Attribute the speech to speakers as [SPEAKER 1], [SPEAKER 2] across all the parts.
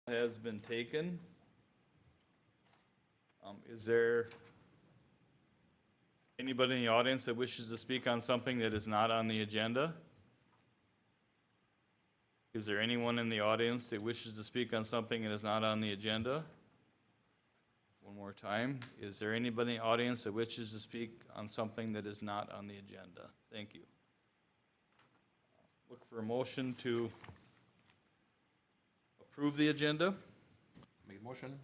[SPEAKER 1] Has been taken. Is there anybody in the audience that wishes to speak on something that is not on the agenda? Is there anyone in the audience that wishes to speak on something that is not on the agenda? One more time. Is there anybody in the audience that wishes to speak on something that is not on the agenda? Thank you. Look for a motion to approve the agenda.
[SPEAKER 2] Make a motion.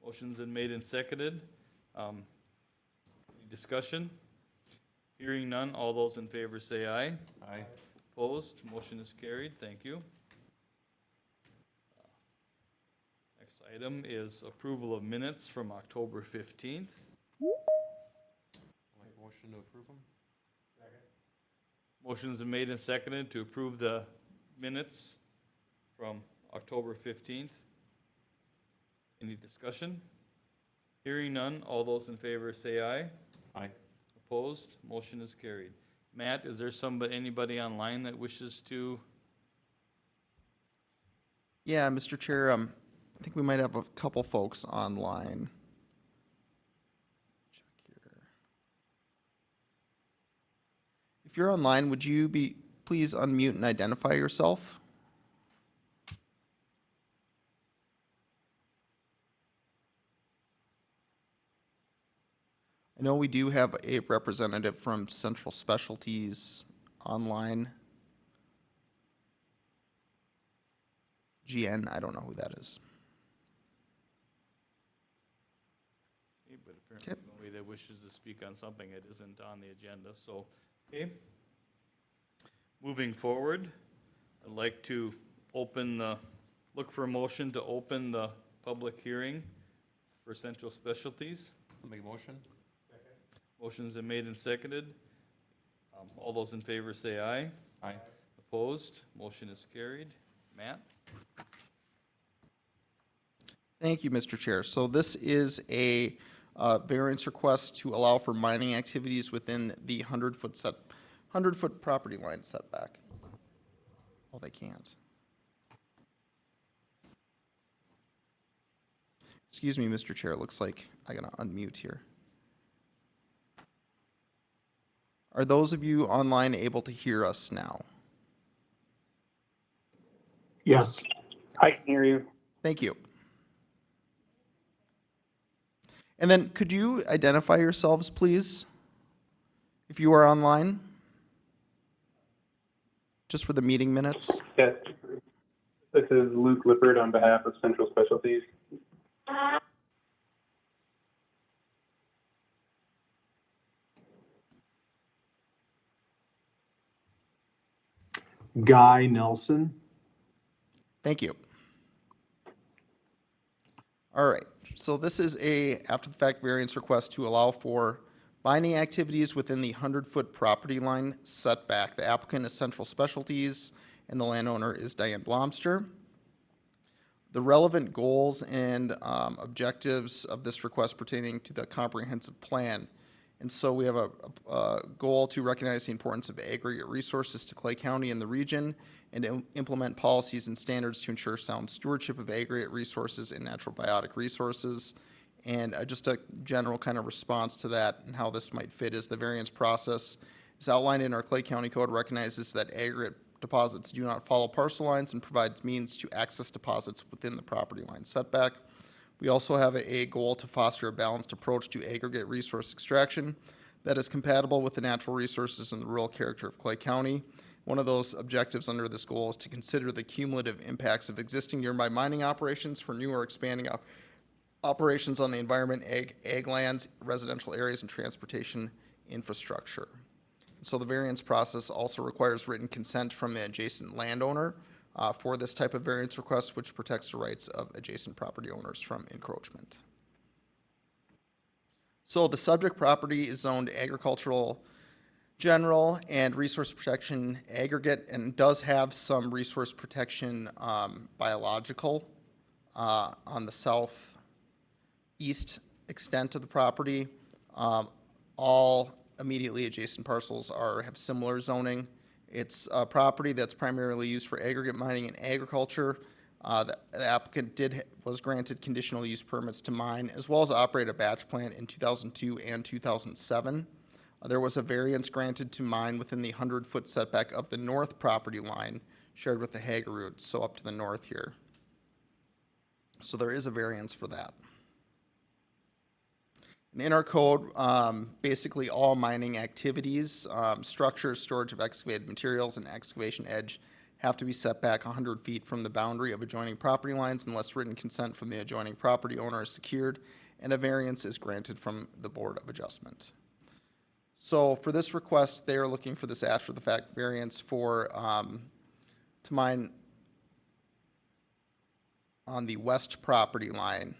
[SPEAKER 1] Motion's been made and seconded. Any discussion? Hearing none, all those in favor say aye.
[SPEAKER 2] Aye.
[SPEAKER 1] Opposed, motion is carried, thank you. Next item is approval of minutes from October 15th.
[SPEAKER 2] Make a motion to approve them.
[SPEAKER 1] Motion's been made and seconded to approve the minutes from October 15th. Any discussion? Hearing none, all those in favor say aye.
[SPEAKER 2] Aye.
[SPEAKER 1] Opposed, motion is carried. Matt, is there anybody online that wishes to?
[SPEAKER 3] Yeah, Mr. Chair, I think we might have a couple folks online. Check here. If you're online, would you please unmute and identify yourself? I know we do have a representative from Central Specialties online. GN, I don't know who that is.
[SPEAKER 1] Okay, but apparently nobody that wishes to speak on something that isn't on the agenda, so, okay. Moving forward, I'd like to look for a motion to open the public hearing for Central Specialties.
[SPEAKER 2] Make a motion.
[SPEAKER 1] Motion's been made and seconded. All those in favor say aye.
[SPEAKER 2] Aye.
[SPEAKER 1] Opposed, motion is carried. Matt?
[SPEAKER 3] Thank you, Mr. Chair. So this is a variance request to allow for mining activities within the 100-foot property line setback. Oh, they can't. Excuse me, Mr. Chair. It looks like I gotta unmute here. Are those of you online able to hear us now?
[SPEAKER 4] Yes. I can hear you.
[SPEAKER 3] Thank you. And then could you identify yourselves, please, if you are online? Just for the meeting minutes.
[SPEAKER 4] Yes. This is Luke Lippard on behalf of Central Specialties.
[SPEAKER 5] Guy Nelson.
[SPEAKER 3] Thank you. All right, so this is a after-the-fact variance request to allow for mining activities within the 100-foot property line setback. The applicant is Central Specialties, and the landowner is Diane Blomster. The relevant goals and objectives of this request pertaining to the comprehensive plan. And so we have a goal to recognize the importance of aggregate resources to Clay County and the region, and implement policies and standards to ensure sound stewardship of aggregate resources and natural biotic resources. And just a general kind of response to that and how this might fit is the variance process is outlined in our Clay County Code, recognizes that aggregate deposits do not follow parcel lines and provides means to access deposits within the property line setback. We also have a goal to foster a balanced approach to aggregate resource extraction that is compatible with the natural resources and the rural character of Clay County. One of those objectives under this goal is to consider the cumulative impacts of existing nearby mining operations for new or expanding operations on the environment, ag lands, residential areas, and transportation infrastructure. So the variance process also requires written consent from the adjacent landowner for this type of variance request, which protects the rights of adjacent property owners from encroachment. So the subject property is zoned agricultural general and resource protection aggregate, and does have some resource protection biological on the southeast extent of the property. All immediately adjacent parcels have similar zoning. It's a property that's primarily used for aggregate mining and agriculture. The applicant was granted conditional use permits to mine as well as operate a batch plant in 2002 and 2007. There was a variance granted to mine within the 100-foot setback of the north property line shared with the Hageroots, so up to the north here. So there is a variance for that. And in our code, basically all mining activities, structures, storage of excavated materials, and excavation edge have to be set back 100 feet from the boundary of adjoining property lines unless written consent from the adjoining property owner is secured, and a variance is granted from the Board of Adjustment. So for this request, they are looking for this after-the-fact variance for, to mine on the west property line.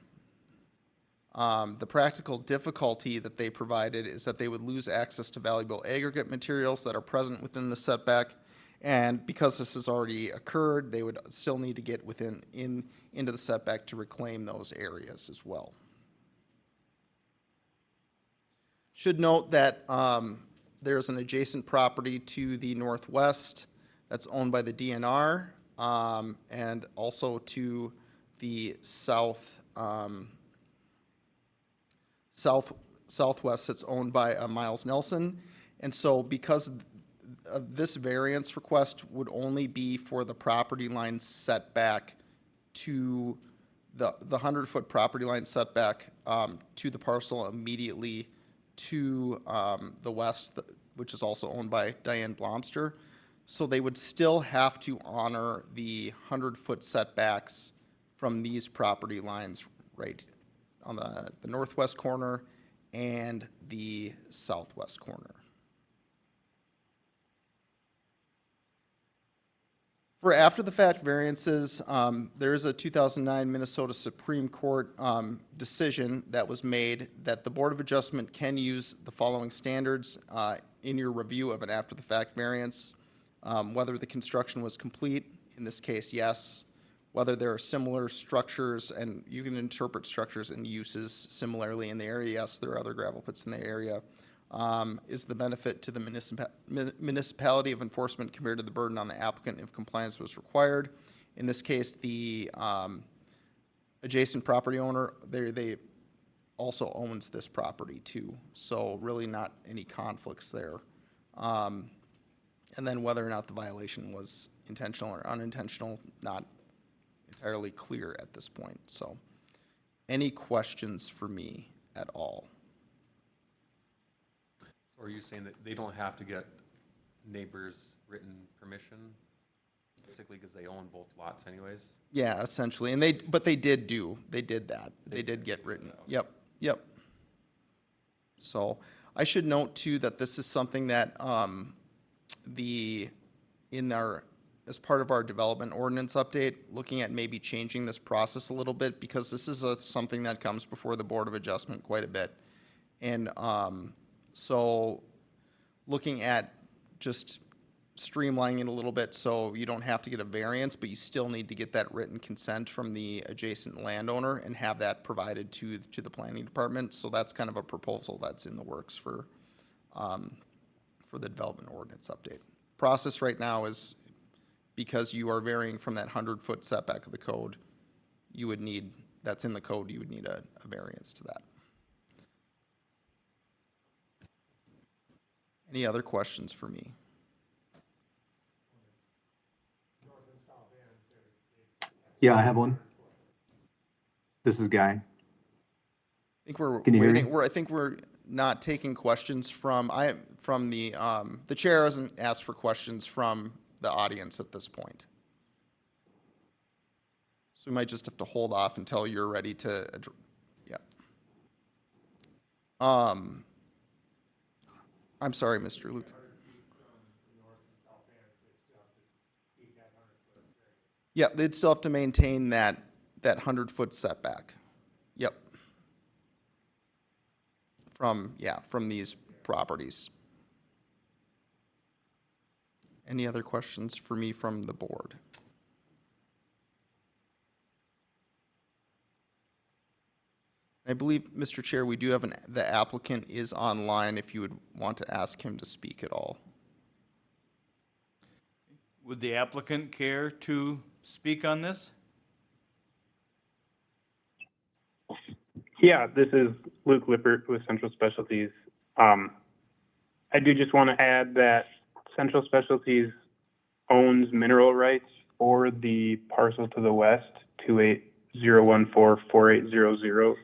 [SPEAKER 3] The practical difficulty that they provided is that they would lose access to valuable aggregate materials that are present within the setback. And because this has already occurred, they would still need to get into the setback to reclaim those areas as well. Should note that there's an adjacent property to the northwest that's owned by the DNR, and also to the southwest that's owned by Miles Nelson. And so because of this variance request would only be for the property line setback to the 100-foot property line setback to the parcel immediately to the west, which is also owned by Diane Blomster. So they would still have to honor the 100-foot setbacks from these property lines right on the northwest corner and the southwest corner. For after-the-fact variances, there is a 2009 Minnesota Supreme Court decision that was made that the Board of Adjustment can use the following standards in your review of an after-the-fact variance. Whether the construction was complete, in this case, yes. Whether there are similar structures, and you can interpret structures and uses similarly in the area, yes, there are other gravel pits in the area. Is the benefit to the municipality of enforcement compared to the burden on the applicant if compliance was required? In this case, the adjacent property owner, they also owns this property too, so really not any conflicts there. And then whether or not the violation was intentional or unintentional, not entirely clear at this point. So any questions for me at all?
[SPEAKER 2] So are you saying that they don't have to get neighbors' written permission, basically because they own both lots anyways?
[SPEAKER 3] Yeah, essentially, and but they did that. They did get written, yep. So I should note too that this is something that as part of our development ordinance update, looking at maybe changing this process a little bit, because this is something that comes before the Board of Adjustment quite a bit. And so looking at just streamlining it a little bit so you don't have to get a variance, but you still need to get that written consent from the adjacent landowner and have that provided to the planning department. So that's kind of a proposal that's in the works for the development ordinance update. Process right now is, because you are varying from that 100-foot setback of the code, you would need a variance to that. Any other questions for me?
[SPEAKER 5] Yeah, I have one. This is Guy.
[SPEAKER 3] I think we're
[SPEAKER 5] Can you hear me?
[SPEAKER 3] waiting. I think we're not taking questions from the chair hasn't asked for questions from the audience at this point. So we might just have to hold off until you're ready to, yeah. I'm sorry, Mr. Luke. Yeah, they'd still have to maintain that 100-foot setback. Yep. From these properties. Any other questions for me from the board? I believe, Mr. Chair, we do have the applicant is online if you would want to ask him to speak at all.
[SPEAKER 1] Would the applicant care to speak on this?
[SPEAKER 4] Yeah, this is Luke Lippert with Central Specialties. I do just want to add that Central Specialties owns mineral rights for the parcel to the west, 280144800.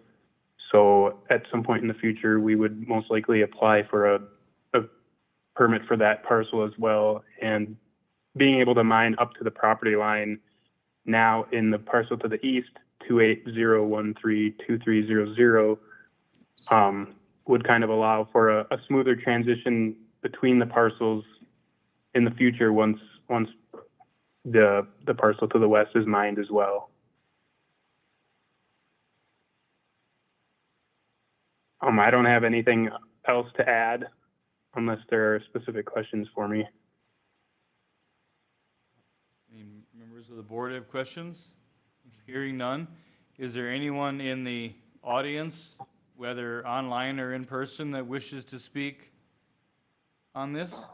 [SPEAKER 4] So at some point in the future, we would most likely apply for a permit for that parcel as well. And being able to mine up to the property line now in the parcel to the east, 280132300, would kind of allow for a smoother transition between the parcels in the future once the parcel to the west is mined as well. I don't have anything else to add unless there are specific questions for me.
[SPEAKER 1] Any members of the board have questions? Hearing none. Is there anyone in the audience, whether online or in person, that wishes to speak on this?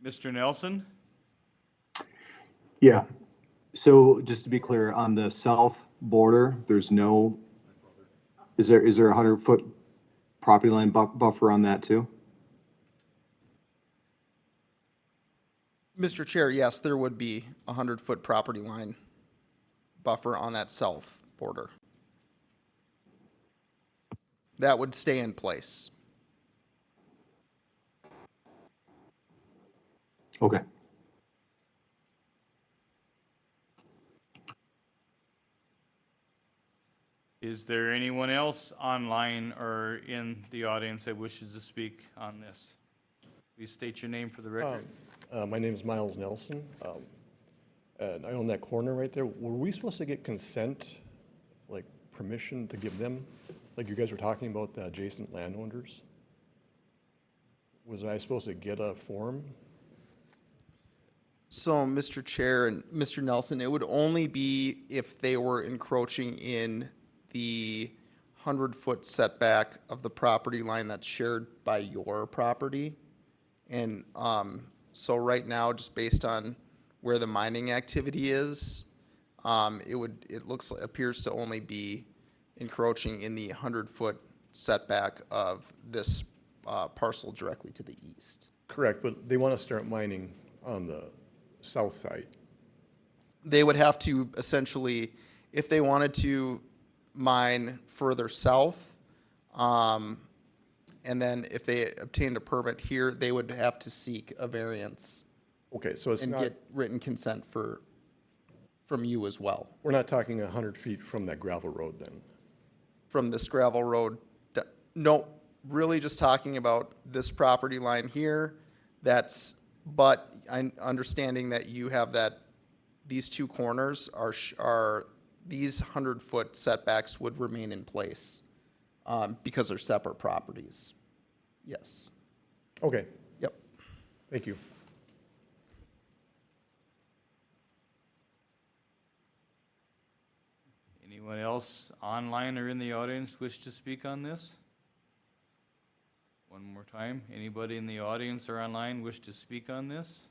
[SPEAKER 1] Mr. Nelson?
[SPEAKER 5] Yeah. So just to be clear, on the south border, there's no, is there a 100-foot property line buffer on that too?
[SPEAKER 3] Mr. Chair, yes, there would be a 100-foot property line buffer on that south border. That would stay in place.
[SPEAKER 5] Okay.
[SPEAKER 1] Is there anyone else online or in the audience that wishes to speak on this? Please state your name for the record.
[SPEAKER 6] My name is Miles Nelson, and I own that corner right there. Were we supposed to get consent, like permission to give them, like you guys were talking about the adjacent landowners? Was I supposed to get a form?
[SPEAKER 3] So, Mr. Chair and Mr. Nelson, it would only be if they were encroaching in the 100-foot setback of the property line that's shared by your property. And so right now, just based on where the mining activity is, appears to only be encroaching in the 100-foot setback of this parcel directly to the east.
[SPEAKER 6] Correct, but they want to start mining on the south side.
[SPEAKER 3] They would have to essentially, if they wanted to mine further south, and then if they obtained a permit here, they would have to seek a variance
[SPEAKER 6] Okay, so it's
[SPEAKER 3] and
[SPEAKER 6] not,
[SPEAKER 3] get written consent from you as well.
[SPEAKER 6] we're not talking 100 feet from that gravel road then?
[SPEAKER 3] From this gravel road, no, really just talking about this property line here, but I'm understanding that you have these two corners are these 100-foot setbacks would remain in place, because they're separate properties. Yes.
[SPEAKER 6] Okay,
[SPEAKER 3] Yep.
[SPEAKER 6] thank you.
[SPEAKER 1] Anyone else online or in the audience wish to speak on this? One more time, anybody in the audience or online wish to speak on this?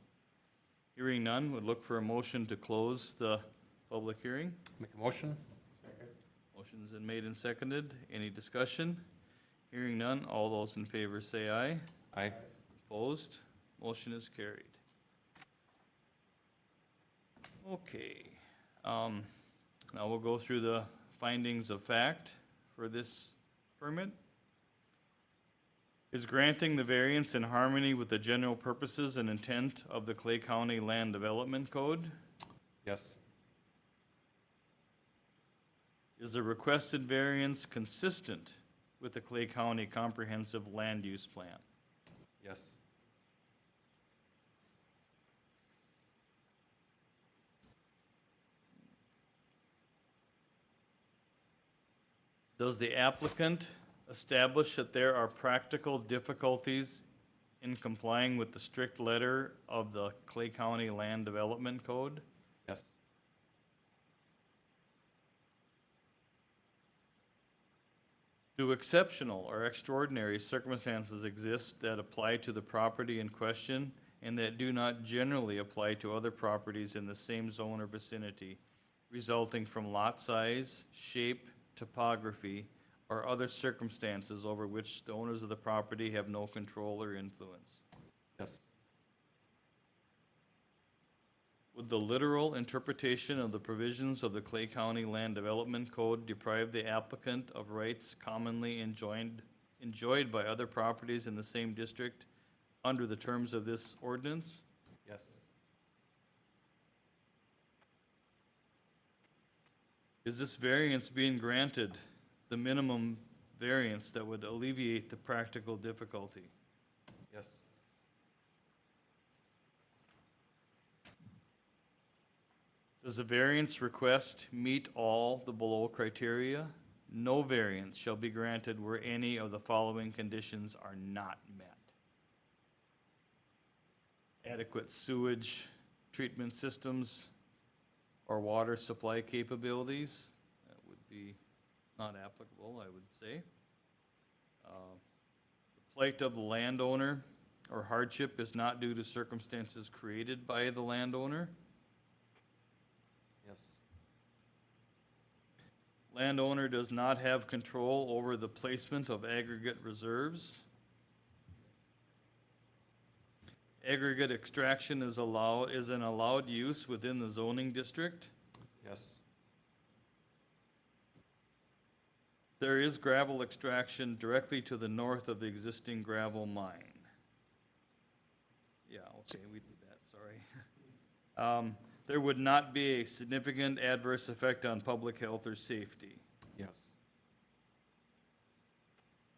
[SPEAKER 1] Hearing none, would look for a motion to close the public hearing.
[SPEAKER 2] Make a motion?
[SPEAKER 1] Motion's been made and seconded. Any discussion? Hearing none, all those in favor say aye.
[SPEAKER 2] Aye.
[SPEAKER 1] Opposed? Motion is carried. Okay, now we'll go through the findings of fact for this permit. Is granting the variance in harmony with the general purposes and intent of the Clay County Land Development Code?
[SPEAKER 2] Yes.
[SPEAKER 1] Is the requested variance consistent with the Clay County Comprehensive Land Use Plan?
[SPEAKER 2] Yes.
[SPEAKER 1] Does the applicant establish that there are practical difficulties in complying with the strict letter of the Clay County Land Development Code?
[SPEAKER 2] Yes.
[SPEAKER 1] Do exceptional or extraordinary circumstances exist that apply to the property in question and that do not generally apply to other properties in the same zone or vicinity, resulting from lot size, shape, topography, or other circumstances over which the owners of the property have no control or influence.
[SPEAKER 2] Yes.
[SPEAKER 1] Would the literal interpretation of the provisions of the Clay County Land Development Code deprive the applicant of rights commonly enjoyed by other properties in the same district under the terms of this ordinance?
[SPEAKER 2] Yes.
[SPEAKER 1] Is this variance being granted the minimum variance that would alleviate the practical difficulty?
[SPEAKER 2] Yes.
[SPEAKER 1] Does the variance request meet all the below criteria? No variance shall be granted where any of the following conditions are not met. Adequate sewage treatment systems or water supply capabilities, that would be not applicable, I would say. The plight of the landowner or hardship is not due to circumstances created by the landowner.
[SPEAKER 2] Yes.
[SPEAKER 1] Landowner does not have control over the placement of aggregate reserves. Aggregate extraction is an allowed use within the zoning district.
[SPEAKER 2] Yes.
[SPEAKER 1] There is gravel extraction directly to the north of the existing gravel mine. Yeah, okay, we did that, sorry. There would not be a significant adverse effect on public health or safety.
[SPEAKER 2] Yes.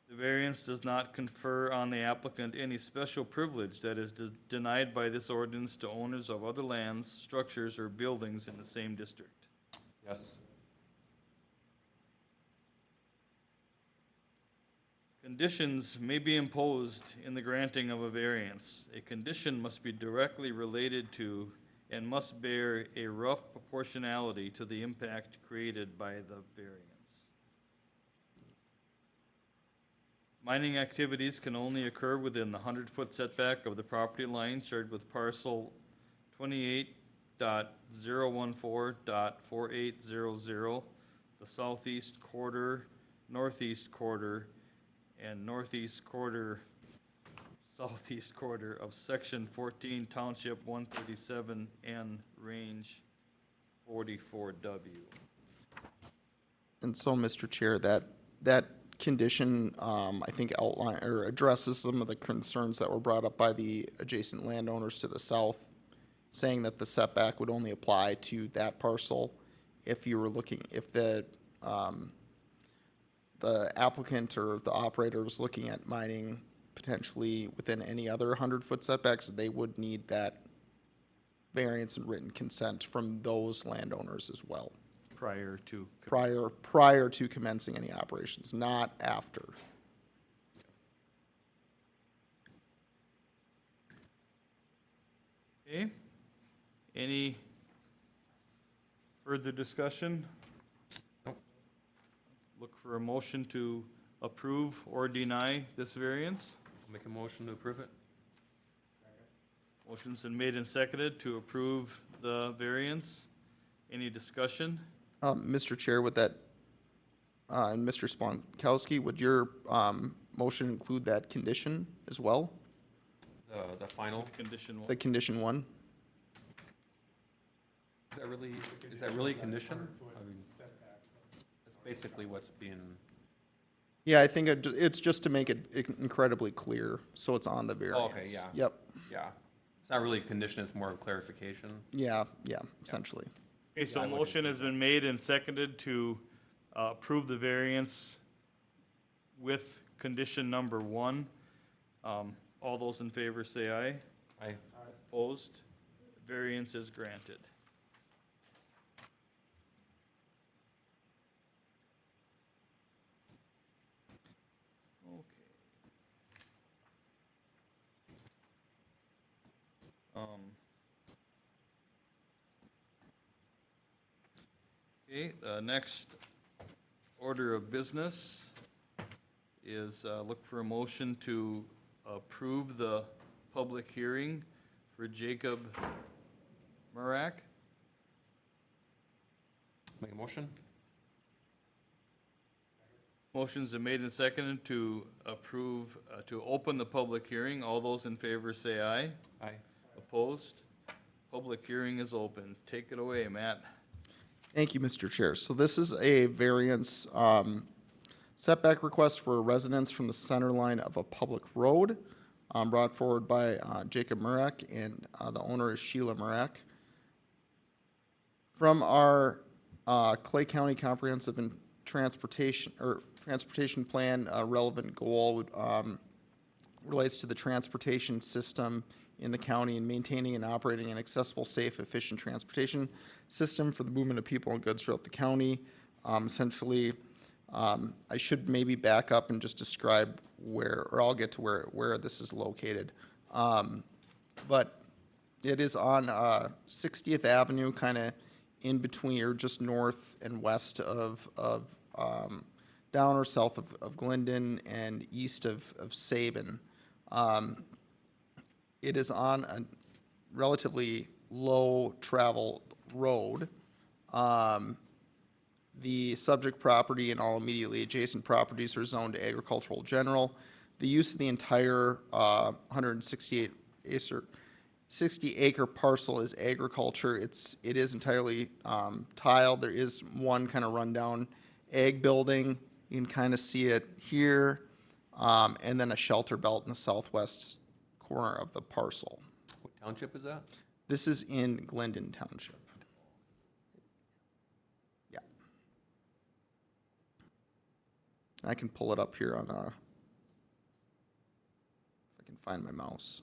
[SPEAKER 1] The variance does not confer on the applicant any special privilege that is denied by this ordinance to owners of other lands, structures, or buildings in the same district.
[SPEAKER 2] Yes.
[SPEAKER 1] Conditions may be imposed in the granting of a variance. A condition must be directly related to and must bear a rough proportionality to the impact created by the variance. Mining activities can only occur within the 100-foot setback of the property line shared with parcel 28.014.4800, the southeast quarter, northeast quarter, and northeast quarter, southeast quarter of section 14, township 137N, range 44W.
[SPEAKER 3] And so, Mr. Chair, that condition, I think outline, or addresses some of the concerns that were brought up by the adjacent landowners to the south, saying that the setback would only apply to that parcel. If you were looking, if the applicant or the operator was looking at mining potentially within any other 100-foot setbacks, they would need that variance and written consent from those landowners as well,
[SPEAKER 1] Prior to.
[SPEAKER 3] prior to commencing any operations, not after.
[SPEAKER 1] Okay, any further discussion?
[SPEAKER 2] Nope.
[SPEAKER 1] Look for a motion to approve or deny this variance.
[SPEAKER 2] I'll make a motion to approve it.
[SPEAKER 1] Motion's been made and seconded to approve the variance. Any discussion?
[SPEAKER 3] Mr. Chair, would that, and Mr. Sponkowski, would your motion include that condition as well?
[SPEAKER 2] The final,
[SPEAKER 1] Condition one.
[SPEAKER 3] The condition one?
[SPEAKER 2] is that really a condition? I mean, that's basically what's being,
[SPEAKER 3] Yeah, I think it's just to make it incredibly clear, so it's on the variance.
[SPEAKER 2] yeah.
[SPEAKER 3] Yep,
[SPEAKER 2] yeah. It's not really a condition, it's more of clarification.
[SPEAKER 3] yeah, essentially.
[SPEAKER 1] Okay, so
[SPEAKER 2] Yeah,
[SPEAKER 1] a
[SPEAKER 2] I would
[SPEAKER 1] motion has been made and seconded to approve the variance with condition number one. All those in favor say aye.
[SPEAKER 2] Aye.
[SPEAKER 1] Opposed? Variance is granted. Okay, the next order of business is look for a motion to approve the public hearing for Jacob Murak.
[SPEAKER 2] Make a motion?
[SPEAKER 1] Motions are made and seconded to approve, to open the public hearing. All those in favor say aye.
[SPEAKER 2] Aye.
[SPEAKER 1] Opposed? Public hearing is open. Take it away, Matt.
[SPEAKER 3] Thank you, Mr. Chair. So this is a variance setback request for a residence from the center line of a public road, brought forward by Jacob Murak, and the owner is Sheila Murak. From our Clay County Comprehensive and Transportation Plan, relevant goal would, relates to the transportation system in the county and maintaining and operating an accessible, safe, efficient transportation system for the movement of people and goods throughout the county. Essentially, I should maybe back up and just describe where, or I'll get to where this is located. But it is on 60th Avenue, kind of in between, or just north and west of down or south of Glendon and east of Sabin. It is on a relatively low travel road. The subject property and all immediately adjacent properties are zoned agricultural general. The use of the entire 60-acre parcel is agriculture. It is entirely tiled. There is one kind of rundown ag building. You can kind of see it here, and then a shelter belt in the southwest corner of the parcel.
[SPEAKER 2] What township is that?
[SPEAKER 3] This is in Glendon Township. Yeah. I can pull it up here on if I can find my mouse.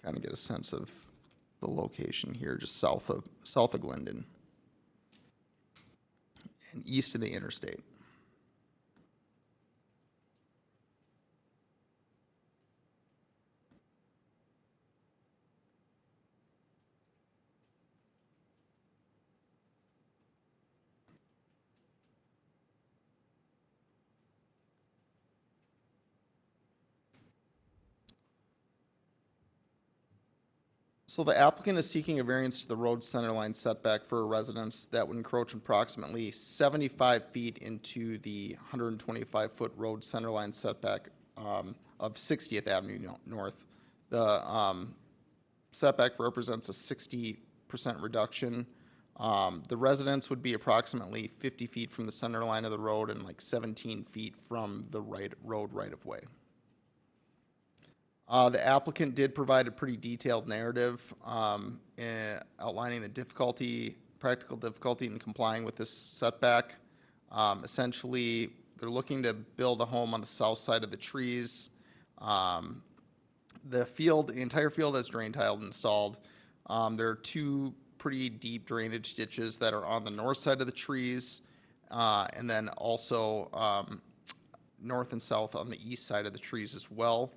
[SPEAKER 3] Kind of get a sense of the location here, just south of Glendon and east of the interstate. So the applicant is seeking a variance to the road center line setback for a residence that would encroach approximately 75 feet into the 125-foot road center line setback of 60th Avenue North. The setback represents a 60% reduction. The residence would be approximately 50 feet from the center line of the road and like 17 feet from the road right-of-way. The applicant did provide a pretty detailed narrative outlining the practical difficulty in complying with this setback. Essentially, they're looking to build a home on the south side of the trees. The entire field has drain tile installed. There are two pretty deep drainage ditches that are on the north side of the trees, and then also north and south on the east side of the trees as well.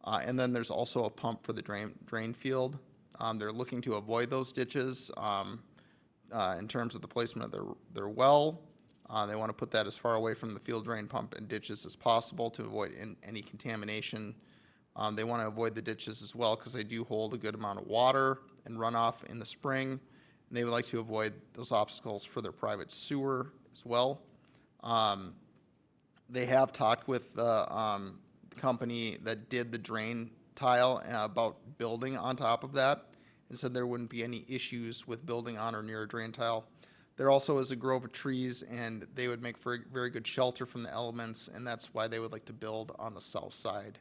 [SPEAKER 3] And then there's also a pump for the drain field. They're looking to avoid those ditches in terms of the placement of their well. They want to put that as far away from the field drain pump and ditches as possible to avoid any contamination. They want to avoid the ditches as well because they do hold a good amount of water and runoff in the spring. And they would like to avoid those obstacles for their private sewer as well. They have talked with the company that did the drain tile about building on top of that and said there wouldn't be any issues with building on or near a drain tile. There also is a grove of trees and they would make for very good shelter from the elements, and that's why they would like to build on the south side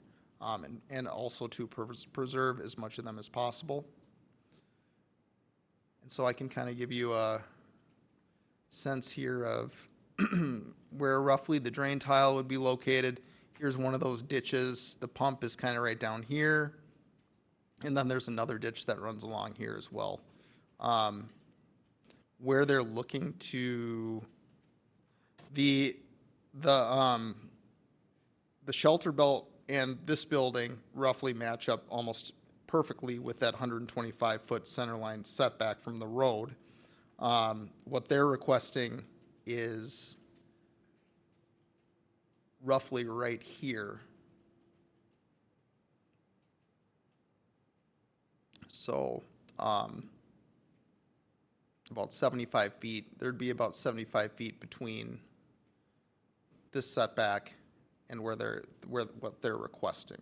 [SPEAKER 3] and also to preserve as much of them as possible. And so I can kind of give you sense here of where roughly the drain tile would be located. Here's one of those ditches. The pump is kind of right down here. And then there's another ditch that runs along here as well. Where they're looking to, the shelter belt and this building roughly match up almost perfectly with that 125-foot center line setback from the road. What they're requesting is roughly right here. So, about 75 feet, there'd be about 75 feet between this setback and what they're requesting.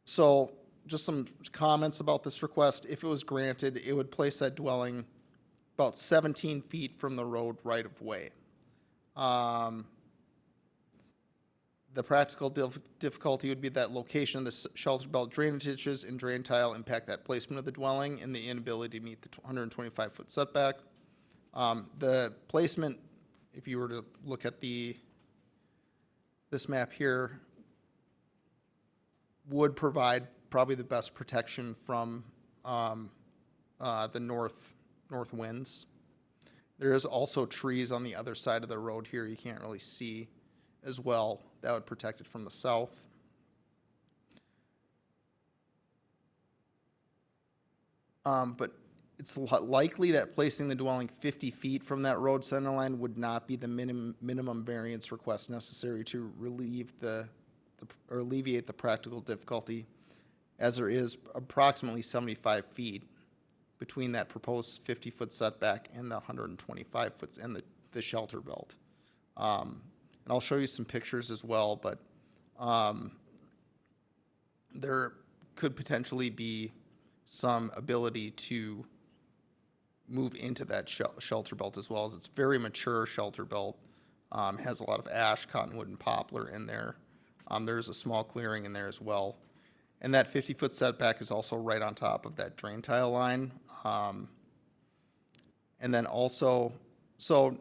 [SPEAKER 3] So, just some comments about this request. If it was granted, it would place that dwelling about 17 feet from the road right of way. The practical difficulty would be that location of the shelter belt drainage ditches and drain tile impact that placement of the dwelling and the inability to meet the 125-foot setback. The placement, if you were to look at this map here, would provide probably the best protection from the north winds. There is also trees on the other side of the road here you can't really see as well. That would protect it from the south. But it's likely that placing the dwelling 50 feet from that road center line would not be the minimum variance request necessary to relieve or alleviate the practical difficulty, as there is approximately 75 feet between that proposed 50-foot setback and the 125 foot and the shelter belt. And I'll show you some pictures as well, but there could potentially be some ability to move into that shelter belt as well, as it's very mature shelter belt. Has a lot of ash, cottonwood, and poplar in there. There's a small clearing in there as well. And that 50-foot setback is also right on top of that drain tile line. And then also, so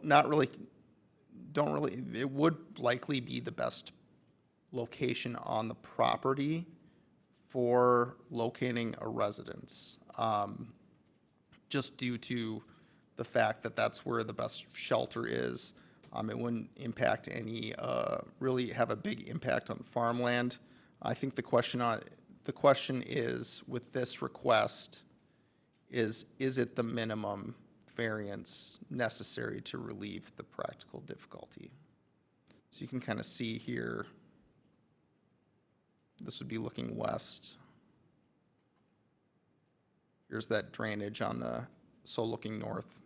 [SPEAKER 3] it would likely be the best location on the property for locating a residence, just due to the fact that that's where the best shelter is. It wouldn't impact really have a big impact on farmland. I think the question is, with this request, is it the minimum variance necessary to relieve the practical difficulty? So you can kind of see here, this would be looking west. Here's that drainage so looking north.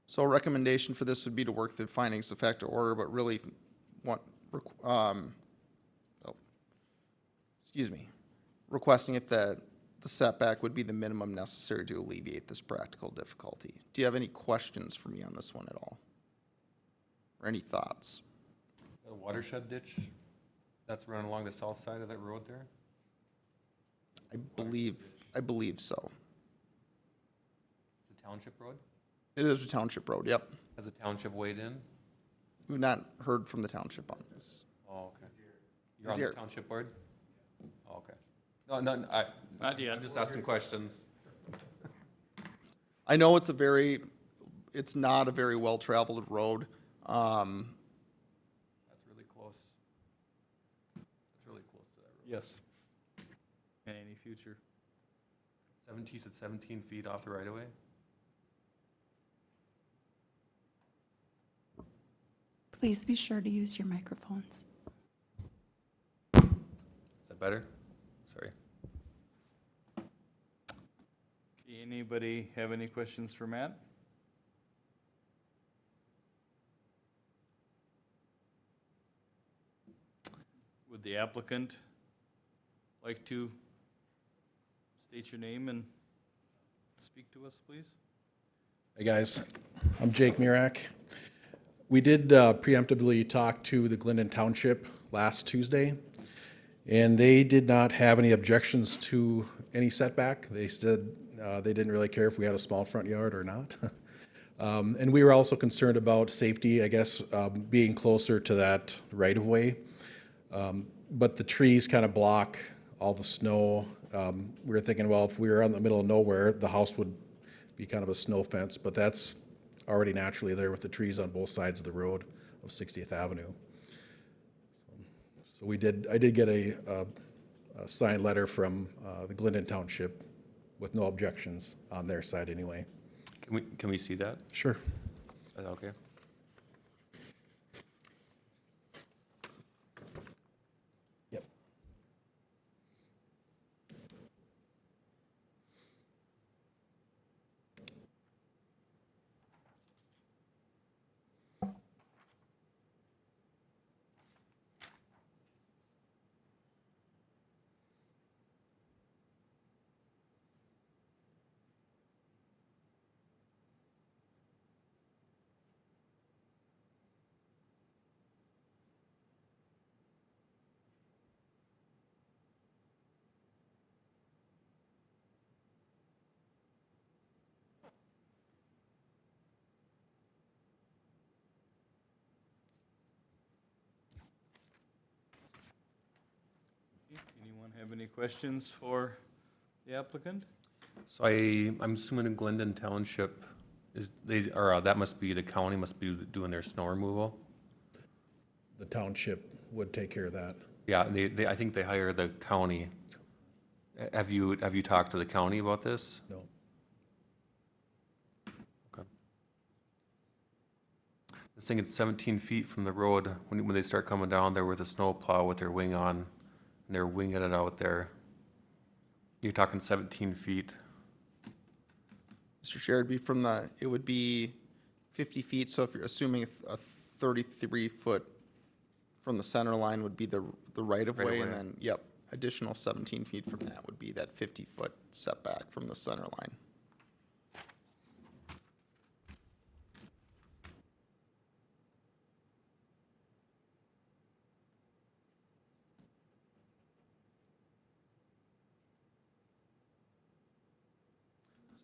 [SPEAKER 3] So a recommendation for this would be to work the findings of fact or order, but really requesting if the setback would be the minimum necessary to alleviate this practical difficulty. Do you have any questions for me on this one at all? Or any thoughts?
[SPEAKER 2] A watershed ditch that's running along the south side of that road there?
[SPEAKER 3] I believe so.
[SPEAKER 2] It's a township road?
[SPEAKER 3] It is a township road, yep.
[SPEAKER 2] Has the township weighed in?
[SPEAKER 3] We've not heard from the township on this.
[SPEAKER 2] Oh, okay. You're
[SPEAKER 3] He's
[SPEAKER 2] on the
[SPEAKER 3] here.
[SPEAKER 2] township board? Oh, okay. No,
[SPEAKER 1] Not yet.
[SPEAKER 2] I'm just asking questions.
[SPEAKER 3] I know it's not a very well-traveled road.
[SPEAKER 2] That's really close. That's really close to that road.
[SPEAKER 1] Yes. And any future.
[SPEAKER 2] 17 feet off the right of way?
[SPEAKER 7] Please be sure to use your microphones.
[SPEAKER 2] Is that better? Sorry.
[SPEAKER 1] Anybody have any questions for Matt? Would the applicant like to state your name and speak to us, please?
[SPEAKER 8] Hey, guys. I'm Jake Mirak. We did preemptively talk to the Glendon Township last Tuesday, And they did not have any objections to any setback. They said they didn't really care if we had a small front yard or not. And we were also concerned about safety, I guess, being closer to that right-of-way. But the trees kind of block all the snow. We were thinking, well, if we were out in the middle of nowhere, the house would be kind of a snow fence, but that's already naturally there with the trees on both sides of the road of 60th Avenue. So I did get a signed letter from the Glendon Township with no objections on their side anyway.
[SPEAKER 2] Can we see that?
[SPEAKER 8] Sure.
[SPEAKER 2] Is that okay?
[SPEAKER 8] Yep.
[SPEAKER 1] Anyone have any questions for the applicant?
[SPEAKER 2] So I'm assuming in Glendon Township that must be, the county must be doing their snow removal?
[SPEAKER 8] The township would take care of that.
[SPEAKER 2] Yeah, I think they hire the county. Have you talked to the county about this?
[SPEAKER 8] No.
[SPEAKER 2] Okay. This thing is 17 feet from the road. When they start coming down there with a snow plow with their wing on, and they're winging it out there. You're talking 17 feet.
[SPEAKER 3] Mr. Chair, it would be 50 feet, so if you're assuming a 33-foot from the center line would be the right-of-way, and
[SPEAKER 2] Right-of-way.
[SPEAKER 3] then, yep, additional 17 feet from that would be that 50-foot setback from the center line.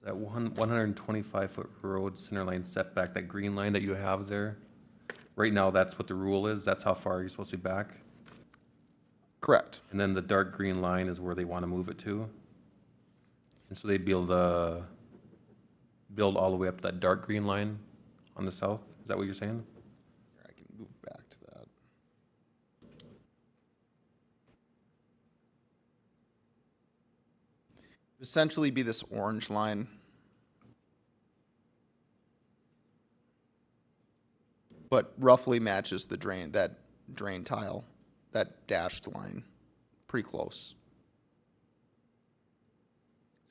[SPEAKER 2] That 125-foot road center line setback, that green line that you have there, right now, that's what the rule is? That's how far you're supposed to be back?
[SPEAKER 3] Correct.
[SPEAKER 2] And then the dark green line is where they want to move it to? And so they'd be able to build all the way up to that dark green line on the south? Is that what you're saying?
[SPEAKER 3] Here, I can move back to that. Essentially be this orange line. But roughly matches that drain tile, that dashed line, pretty close.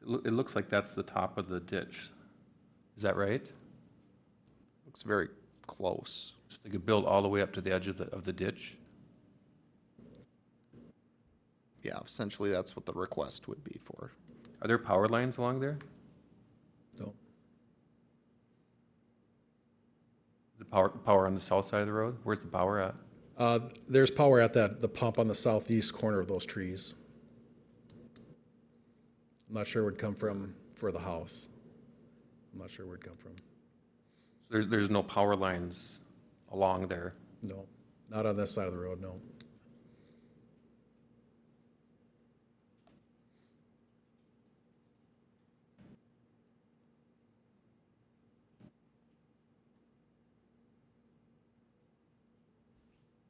[SPEAKER 2] It looks like that's the top of the ditch. Is that right?
[SPEAKER 3] Looks very close.
[SPEAKER 2] So they could build all the way up to the edge of the ditch?
[SPEAKER 3] Yeah, essentially that's what the request would be for.
[SPEAKER 2] Are there power lines along there?
[SPEAKER 8] No.
[SPEAKER 2] The power on the south side of the road? Where's the power at?
[SPEAKER 8] There's power at the pump on the southeast corner of those trees. I'm not sure where it'd come from for the house. I'm not sure where it'd come from.
[SPEAKER 2] There's no power lines along there.
[SPEAKER 8] No, not on this side of the road, no.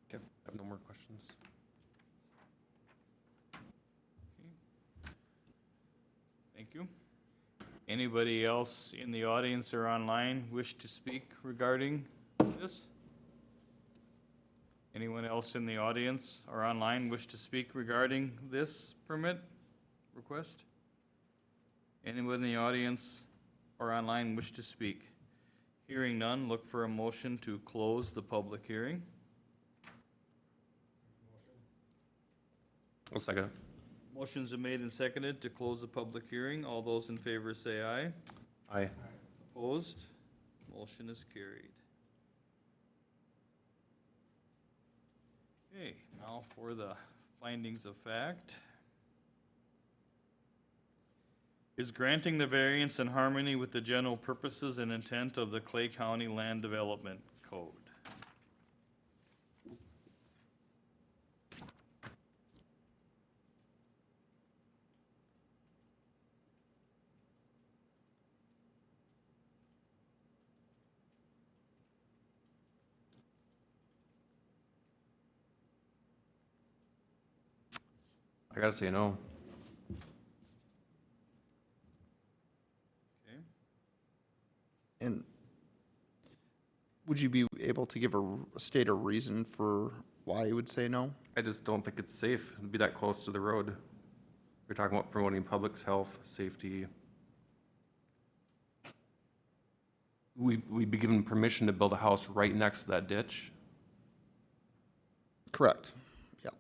[SPEAKER 2] Okay, I have no more questions.
[SPEAKER 1] Thank you. Anybody else in the audience or online wish to speak regarding this? Anyone else in the audience or online wish to speak regarding this permit request? Anyone in the audience or online wish to speak? Hearing none, look for a motion to close the public hearing.
[SPEAKER 2] One second.
[SPEAKER 1] Motions are made and seconded to close the public hearing. All those in favor say aye.
[SPEAKER 2] Aye.
[SPEAKER 1] Opposed? Motion is carried. Okay, now for the findings of fact. Is granting the variance in harmony with the general purposes and intent of the Clay County Land Development Code?
[SPEAKER 2] I gotta say no.
[SPEAKER 1] Okay.
[SPEAKER 3] And would you be able to give state a reason for why you would say no?
[SPEAKER 2] I just don't think it's safe to be that close to the road. We're talking about promoting public health, safety. We'd be given permission to build a house right next to that ditch.
[SPEAKER 3] Correct. Yeah.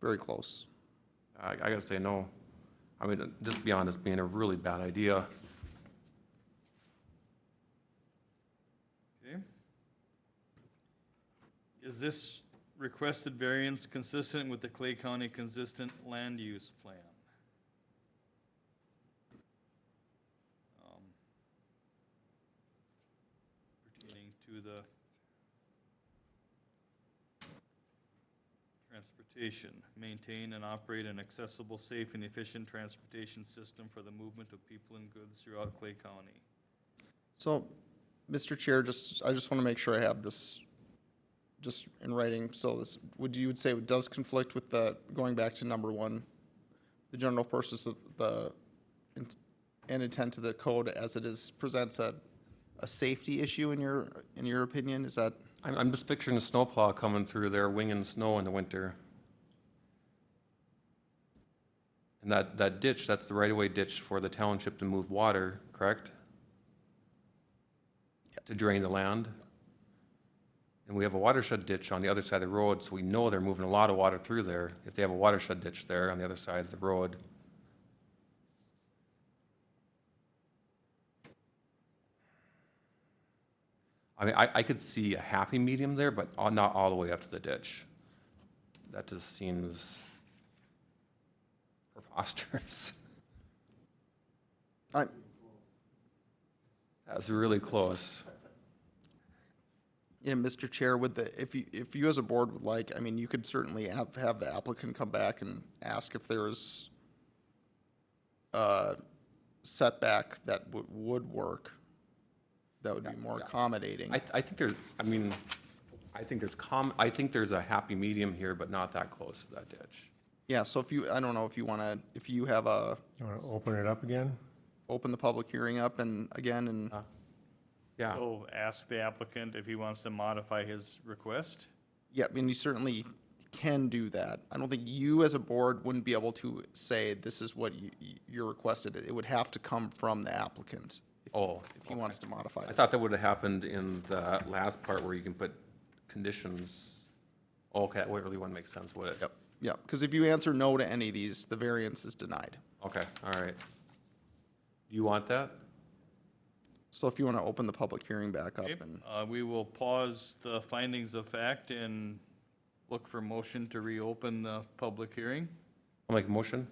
[SPEAKER 3] Very close.
[SPEAKER 2] I gotta say no. I mean, just beyond this being a really bad idea.
[SPEAKER 1] Okay. Is this requested variance consistent with the Clay County Consistent Land Use Plan? Pertaining to the transportation, maintain and operate an accessible, safe, and efficient transportation system for the movement of people and goods throughout Clay County.
[SPEAKER 3] So, Mr. Chair, I just want to make sure I have this just in writing. So this, you would say it does conflict with going back to number one, the general purpose of and intent of the code as it is, presents a safety issue in your opinion? Is that?
[SPEAKER 2] I'm just picturing a snowplow coming through there, winging snow in the winter. And that ditch, that's the right-of-way ditch for the township to move water, correct? To drain the land. And we have a watershed ditch on the other side of the road, so we know they're moving a lot of water through there if they have a watershed ditch there on the other side of the road. I mean, I could see a happy medium there, but not all the way up to the ditch. That just seems preposterous. That's really close.
[SPEAKER 3] Yeah, Mr. Chair, if you as a board would like, I mean, you could certainly have the applicant come back and ask if there is a setback that would work, that would be more accommodating.
[SPEAKER 2] I think there's a happy medium here, but not that close to that ditch.
[SPEAKER 3] Yeah, so I don't know if you have
[SPEAKER 9] You want to open it up again?
[SPEAKER 3] open the public hearing up and
[SPEAKER 2] Yeah,
[SPEAKER 1] So ask the applicant if he wants to modify his request.
[SPEAKER 3] yeah, I mean, you certainly can do that. I don't think you as a board wouldn't be able to say this is what you're requested. It would have to come from the applicant if he wants to modify
[SPEAKER 2] I
[SPEAKER 3] it.
[SPEAKER 2] thought that would have happened in the last part where you can put conditions. Okay, that really wouldn't make sense, would it?
[SPEAKER 3] Yep, yep, because if you answer no to any of these, the variance is denied.
[SPEAKER 2] Okay, all right. Do you want that?
[SPEAKER 3] So if you want to open the public hearing back up
[SPEAKER 1] Okay,
[SPEAKER 3] and,
[SPEAKER 1] we will pause the findings of fact and look for motion to reopen the public hearing.
[SPEAKER 2] I'll make a motion.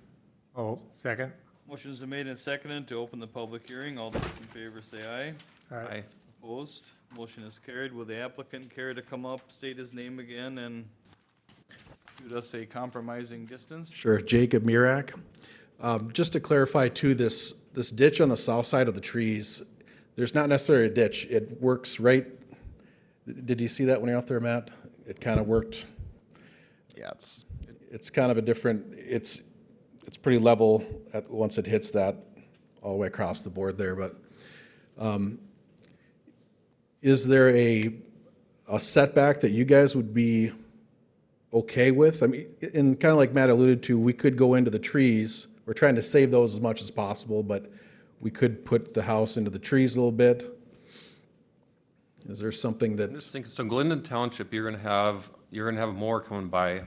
[SPEAKER 9] Oh, second?
[SPEAKER 1] Motion's been made and seconded to open the public hearing. All those in favor say aye.
[SPEAKER 9] All right.
[SPEAKER 2] Aye.
[SPEAKER 1] Opposed? Motion is carried. Will the applicant care to come up, state his name again, and shoot us a compromising distance?
[SPEAKER 8] Sure, Jacob Mirak. Just to clarify too, this ditch on the south side of the trees, there's not necessarily a ditch. It works right, did you see that when you're out there, Matt? It kind of worked,
[SPEAKER 3] yeah,
[SPEAKER 8] it's kind of a different, it's pretty level once it hits that all the way across the board there, but is there a setback that you guys would be okay with? I mean, and kind of like Matt alluded to, we could go into the trees. We're trying to save those as much as possible, but we could put the house into the trees a little bit. Is there something
[SPEAKER 2] I'm
[SPEAKER 8] that,
[SPEAKER 2] just thinking, so Glendon Township, you're gonna have more coming by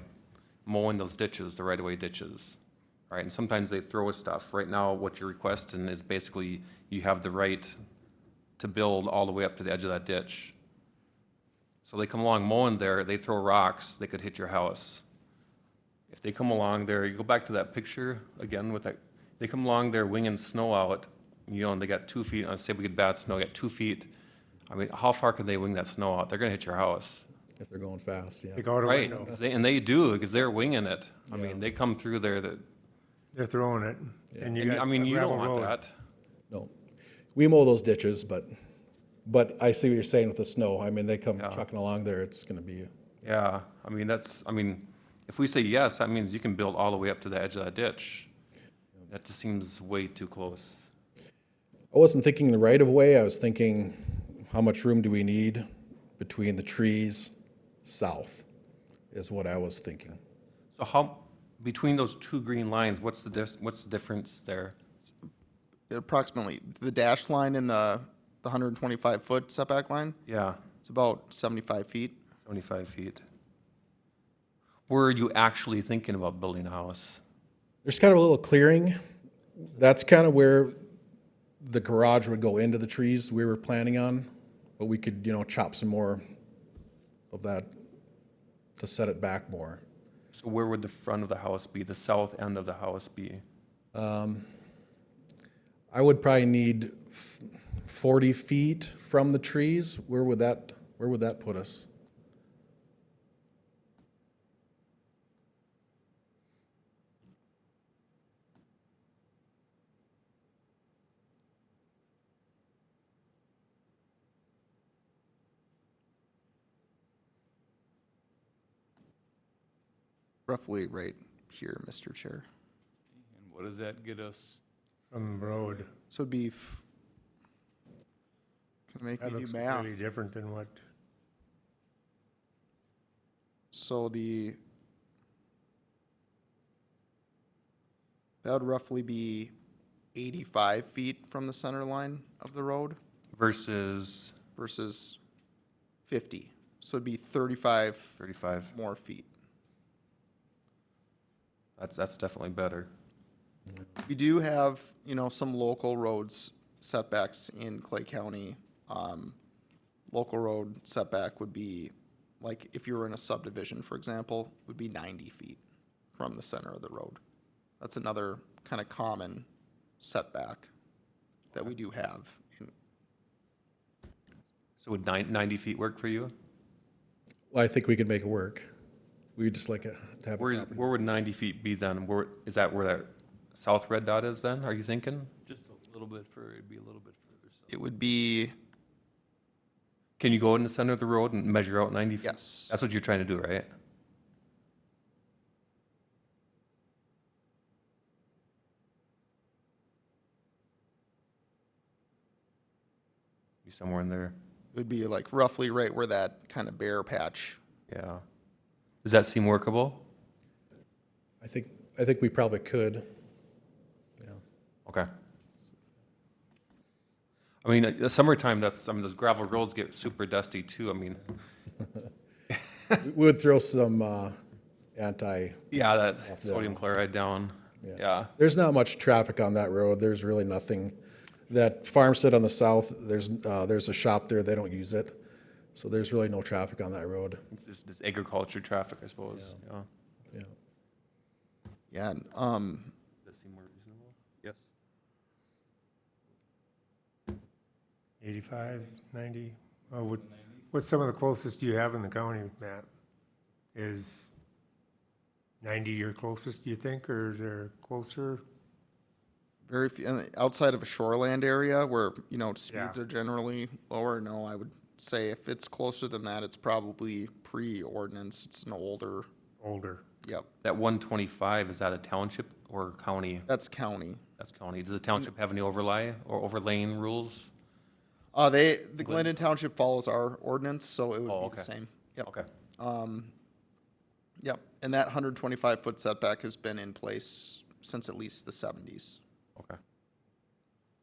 [SPEAKER 2] mowing those ditches, the right-of-way ditches, right? And sometimes they throw stuff. Right now, what you're requesting is basically you have the right to build all the way up to the edge of that ditch. So they come along mowing there, they throw rocks, they could hit your house. if they come along there, you go back to that picture again with that, they come along there winging snow out, you know, and they got 2 feet, let's say we get bad snow, got 2 feet. I mean, how far can they wing that snow out? They're gonna hit your house.
[SPEAKER 8] If they're going fast, yeah.
[SPEAKER 9] Take out a
[SPEAKER 2] Right,
[SPEAKER 9] window.
[SPEAKER 2] 'cause and they do, because they're winging it. I mean, they come through there that,
[SPEAKER 9] They're throwing it, and you
[SPEAKER 2] and,
[SPEAKER 9] got
[SPEAKER 2] I mean,
[SPEAKER 9] a
[SPEAKER 2] you don't
[SPEAKER 9] gravel
[SPEAKER 2] want
[SPEAKER 9] road.
[SPEAKER 2] that.
[SPEAKER 8] No. We mow those ditches, but I see what you're saying with the snow. I mean, they come
[SPEAKER 2] Yeah.
[SPEAKER 8] trucking along there, it's gonna be,
[SPEAKER 2] Yeah, I mean, if we say yes, that means you can build all the way up to the edge of that ditch. That just seems way too close.
[SPEAKER 8] I wasn't thinking the right of way, I was thinking, how much room do we need between the trees south, is what I was thinking.
[SPEAKER 2] So how, between those 2 green lines, what's the difference there?
[SPEAKER 3] Approximately, the dash line in the 125-foot setback line,
[SPEAKER 2] Yeah,
[SPEAKER 3] it's about 75 feet.
[SPEAKER 2] 75 feet. Where are you actually thinking about building a house?
[SPEAKER 8] There's kind of a little clearing. That's kind of where the garage would go into the trees we were planning on, but we could, chop some more of that to set it back more.
[SPEAKER 2] So where would the front of the house be, the south end of the house be?
[SPEAKER 8] I would probably need 40 feet from the trees. Where would that put us?
[SPEAKER 3] Roughly right here, Mr. Chair.
[SPEAKER 1] And what does that get us?
[SPEAKER 9] From the road.
[SPEAKER 3] So it'd be, can make
[SPEAKER 9] That
[SPEAKER 3] me do
[SPEAKER 9] looks
[SPEAKER 3] math.
[SPEAKER 9] really different than what,
[SPEAKER 3] So that would roughly be 85 feet from the center line of the road
[SPEAKER 2] Versus
[SPEAKER 3] versus 50. So it'd be 35
[SPEAKER 2] 35?
[SPEAKER 3] more feet.
[SPEAKER 2] That's definitely better.
[SPEAKER 3] We do have, some local roads setbacks in Clay County. Local road setback would be, like, if you were in a subdivision, for example, would be 90 feet from the center of the road. That's another kind of common setback that we do have.
[SPEAKER 2] So would 90 feet work for you?
[SPEAKER 8] Well, I think we could make it work. We would just like to have. a property.
[SPEAKER 2] Where would 90 feet be then? Is that where that south red dot is then, are you thinking?
[SPEAKER 1] Just a little bit further, it'd be a little bit further south.
[SPEAKER 3] It would be,
[SPEAKER 2] Can you go in the center of the road and measure out 90 feet?
[SPEAKER 3] yes.
[SPEAKER 2] That's what you're trying to do, right? Be somewhere in there,
[SPEAKER 3] It would be like roughly right where that kind of bare patch.
[SPEAKER 2] yeah. Does that seem workable?
[SPEAKER 8] I think we probably could. Yeah.
[SPEAKER 2] Okay. I mean, the summertime, those gravel roads get super dusty too, I mean,
[SPEAKER 8] We would throw some anti,
[SPEAKER 2] yeah, that's
[SPEAKER 8] Off
[SPEAKER 2] sodium
[SPEAKER 8] the-
[SPEAKER 2] chloride down,
[SPEAKER 8] Yeah.
[SPEAKER 2] yeah.
[SPEAKER 8] there's not much traffic on that road. There's really nothing. That farmstead on the south, there's a shop there, they don't use it. So there's really no traffic on that road.
[SPEAKER 2] It's just this agriculture traffic, I suppose, yeah.
[SPEAKER 8] Yeah.
[SPEAKER 3] Yeah, and,
[SPEAKER 2] Does that seem more reasonable? Yes.
[SPEAKER 9] 85, 90? What's some of the closest you have in the county, Matt? Is 90 your closest, do you think, or is there closer?
[SPEAKER 3] very few, and outside of a shoreland area where, speeds
[SPEAKER 9] Yeah.
[SPEAKER 3] are generally lower, no, I would say if it's closer than that, it's probably pre-ordinance. It's an older,
[SPEAKER 9] Older.
[SPEAKER 3] yep,
[SPEAKER 2] That 125, is that a township or county?
[SPEAKER 3] that's county.
[SPEAKER 2] That's county. Does the township have any overlay or overlaying rules?
[SPEAKER 3] The Glendon Township follows our ordinance, so it would
[SPEAKER 2] Oh,
[SPEAKER 3] be the
[SPEAKER 2] okay.
[SPEAKER 3] same. Yep.
[SPEAKER 2] Okay,
[SPEAKER 3] Yep, and that 125-foot setback has been in place since at least the 70s.
[SPEAKER 2] okay.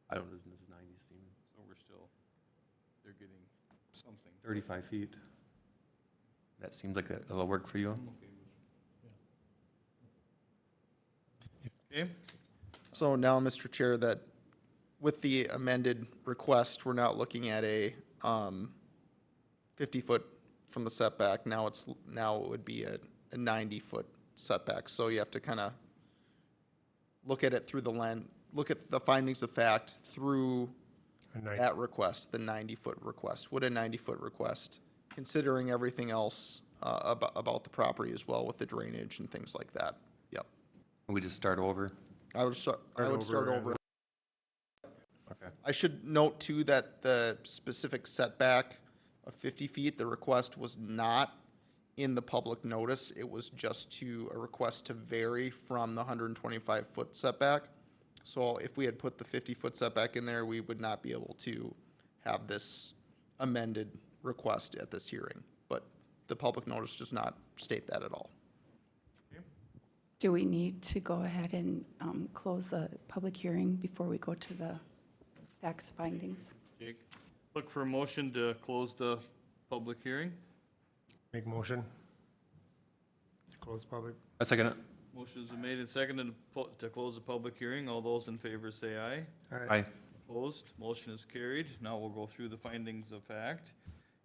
[SPEAKER 2] I don't, does 90 seem
[SPEAKER 1] So they're getting something.
[SPEAKER 2] 35 feet? That seems like that'll work for you?
[SPEAKER 1] Okay,
[SPEAKER 3] So now, Mr. Chair, that with the amended request, we're not looking at a 50-foot from the setback. Now it would be a 90-foot setbacks. So you have to kind of look at it through look at the findings of fact through
[SPEAKER 9] A night.
[SPEAKER 3] that request, the 90-foot request. Would a 90-foot request, considering everything else about the property as well with the drainage and things like that? Yep.
[SPEAKER 2] We just start over?
[SPEAKER 3] I would start
[SPEAKER 9] over
[SPEAKER 3] over.
[SPEAKER 2] Okay.
[SPEAKER 3] I should note too that the specific setback of 50 feet, the request was not in the public notice. It was just a request to vary from the 125-foot setback. So if we had put the 50-foot setback in there, we would not be able to have this amended request at this hearing. But the public notice does not state that at all.
[SPEAKER 7] Do we need to go ahead and close the public hearing before we go to the facts findings?
[SPEAKER 1] Jake, look for a motion to close the public hearing.
[SPEAKER 9] Make motion. To close public.
[SPEAKER 2] I second it.
[SPEAKER 1] Motion's been made and seconded to close the public hearing. All those in favor say aye.
[SPEAKER 2] Aye.
[SPEAKER 1] Opposed, motion is carried. Now we'll go through the findings of fact.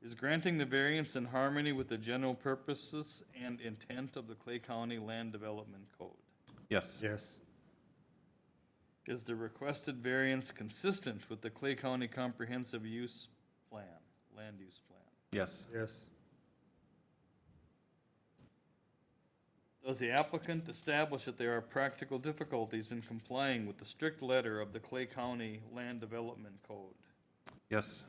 [SPEAKER 1] Is granting the variance in harmony with the general purposes and intent of the Clay County Land Development Code?
[SPEAKER 2] Yes.
[SPEAKER 9] Yes.
[SPEAKER 1] Is the requested variance consistent with the Clay County Comprehensive Use Plan, Land Use Plan?
[SPEAKER 2] Yes.
[SPEAKER 9] Yes.
[SPEAKER 1] Does the applicant establish that there are practical difficulties in complying with the strict letter of the Clay County Land Development Code?
[SPEAKER 2] Yes.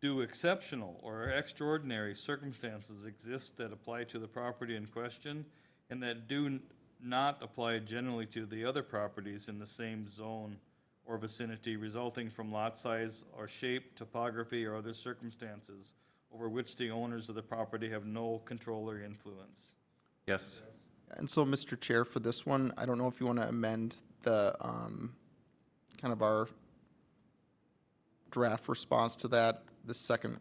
[SPEAKER 1] Do exceptional or extraordinary circumstances exist that apply to the property in question and that do not apply generally to the other properties in the same zone or vicinity resulting from lot size or shape, topography, or other circumstances over which the owners of the property have no control or influence?
[SPEAKER 2] Yes.
[SPEAKER 3] And so, Mr. Chair, for this one, I don't know if you want to amend the, kind of our draft response to that. The second,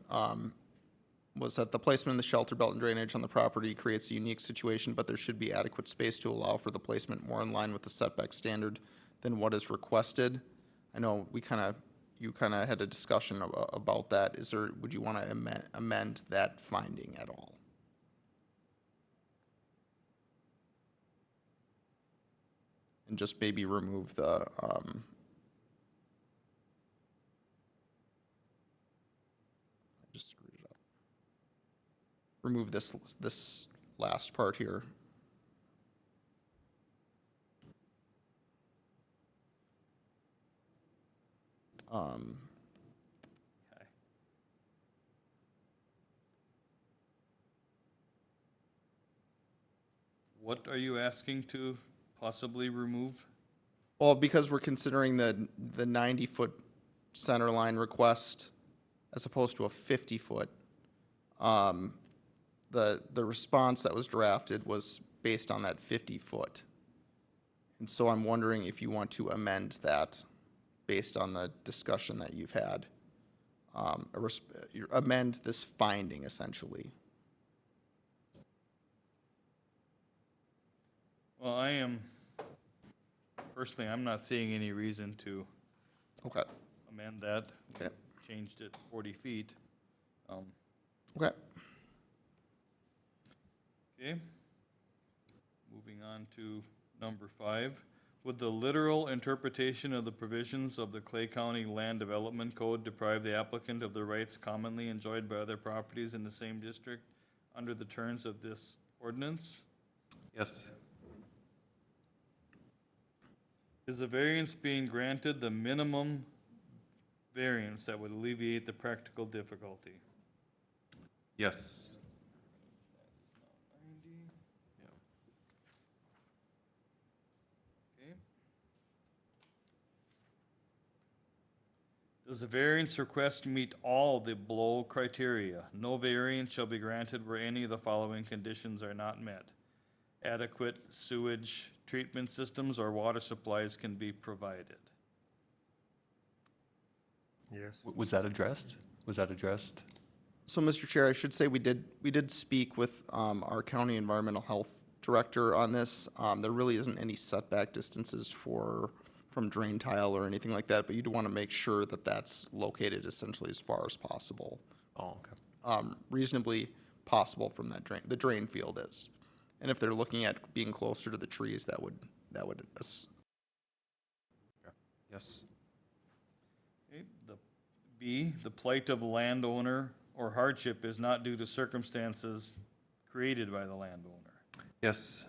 [SPEAKER 3] was that the placement of the shelter belt and drainage on the property creates a unique situation, but there should be adequate space to allow for the placement more in line with the setback standard than what is requested. I know you kind of had a discussion about that. Would you want to amend that finding at all? And just maybe remove the, just screwed it up. Remove this last part here.
[SPEAKER 1] Okay. What are you asking to possibly remove?
[SPEAKER 3] Well, because we're considering the 90-foot center line request as opposed to a 50-foot, the response that was drafted was based on that 50-foot. And so I'm wondering if you want to amend that based on the discussion that you've had. Amend this finding, essentially.
[SPEAKER 1] Well, personally, I'm not seeing any reason to
[SPEAKER 3] Okay,
[SPEAKER 1] amend that. We
[SPEAKER 3] Okay.
[SPEAKER 1] Changed it 40 feet.
[SPEAKER 3] okay.
[SPEAKER 1] Okay. Moving on to number 5. Would the literal interpretation of the provisions of the Clay County Land Development Code deprive the applicant of the rights commonly enjoyed by other properties in the same district under the terms of this ordinance?
[SPEAKER 2] Yes.
[SPEAKER 1] Is the variance being granted the minimum variance that would alleviate the practical difficulty?
[SPEAKER 2] Yes.
[SPEAKER 1] Okay. Does the variance request meet all the below criteria? No variance shall be granted where any of the following conditions are not met. Adequate sewage treatment systems or water supplies can be provided.
[SPEAKER 9] Yes.
[SPEAKER 2] Was that addressed? Was that addressed?
[SPEAKER 3] So, Mr. Chair, I should say we did speak with our county environmental health director on this. There really isn't any setback distances from drain tile or anything like that, but you'd want to make sure that that's located essentially as far as possible.
[SPEAKER 2] Oh, okay.
[SPEAKER 3] reasonably possible from that drain, the drain field is. And if they're looking at being closer to the trees, that would
[SPEAKER 2] Yes.
[SPEAKER 1] Okay, the plight of the landowner or hardship is not due to circumstances created by the landowner.
[SPEAKER 2] Yes.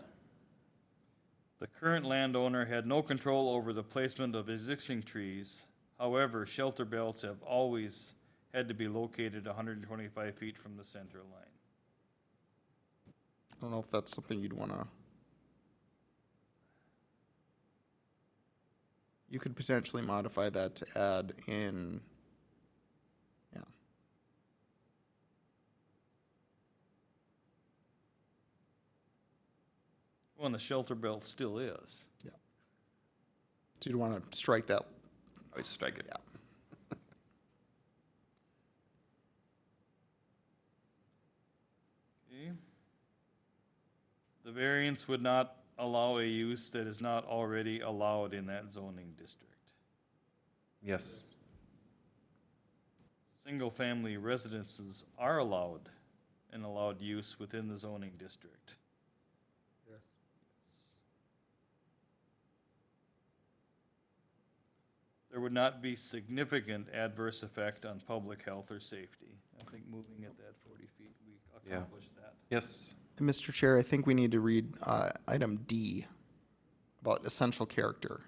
[SPEAKER 1] The current landowner had no control over the placement of existing trees. However, shelter belts have always had to be located 125 feet from the center line.
[SPEAKER 3] I don't know if that's something you'd wanna. You could potentially modify that to add in, yeah.
[SPEAKER 1] Well, and the shelter belt still is.
[SPEAKER 3] So you'd wanna strike that,
[SPEAKER 2] I would strike it.
[SPEAKER 3] yeah.
[SPEAKER 1] Okay. The variance would not allow a use that is not already allowed in that zoning district.
[SPEAKER 2] Yes.
[SPEAKER 1] Single-family residences are allowed and allowed use within the zoning district.
[SPEAKER 9] Yes.
[SPEAKER 1] There would not be significant adverse effect on public health or safety. I think moving at that 40 feet, we
[SPEAKER 2] Yeah.
[SPEAKER 1] accomplished that.
[SPEAKER 2] Yes.
[SPEAKER 3] And Mr. Chair, I think we need to read, item D about essential character.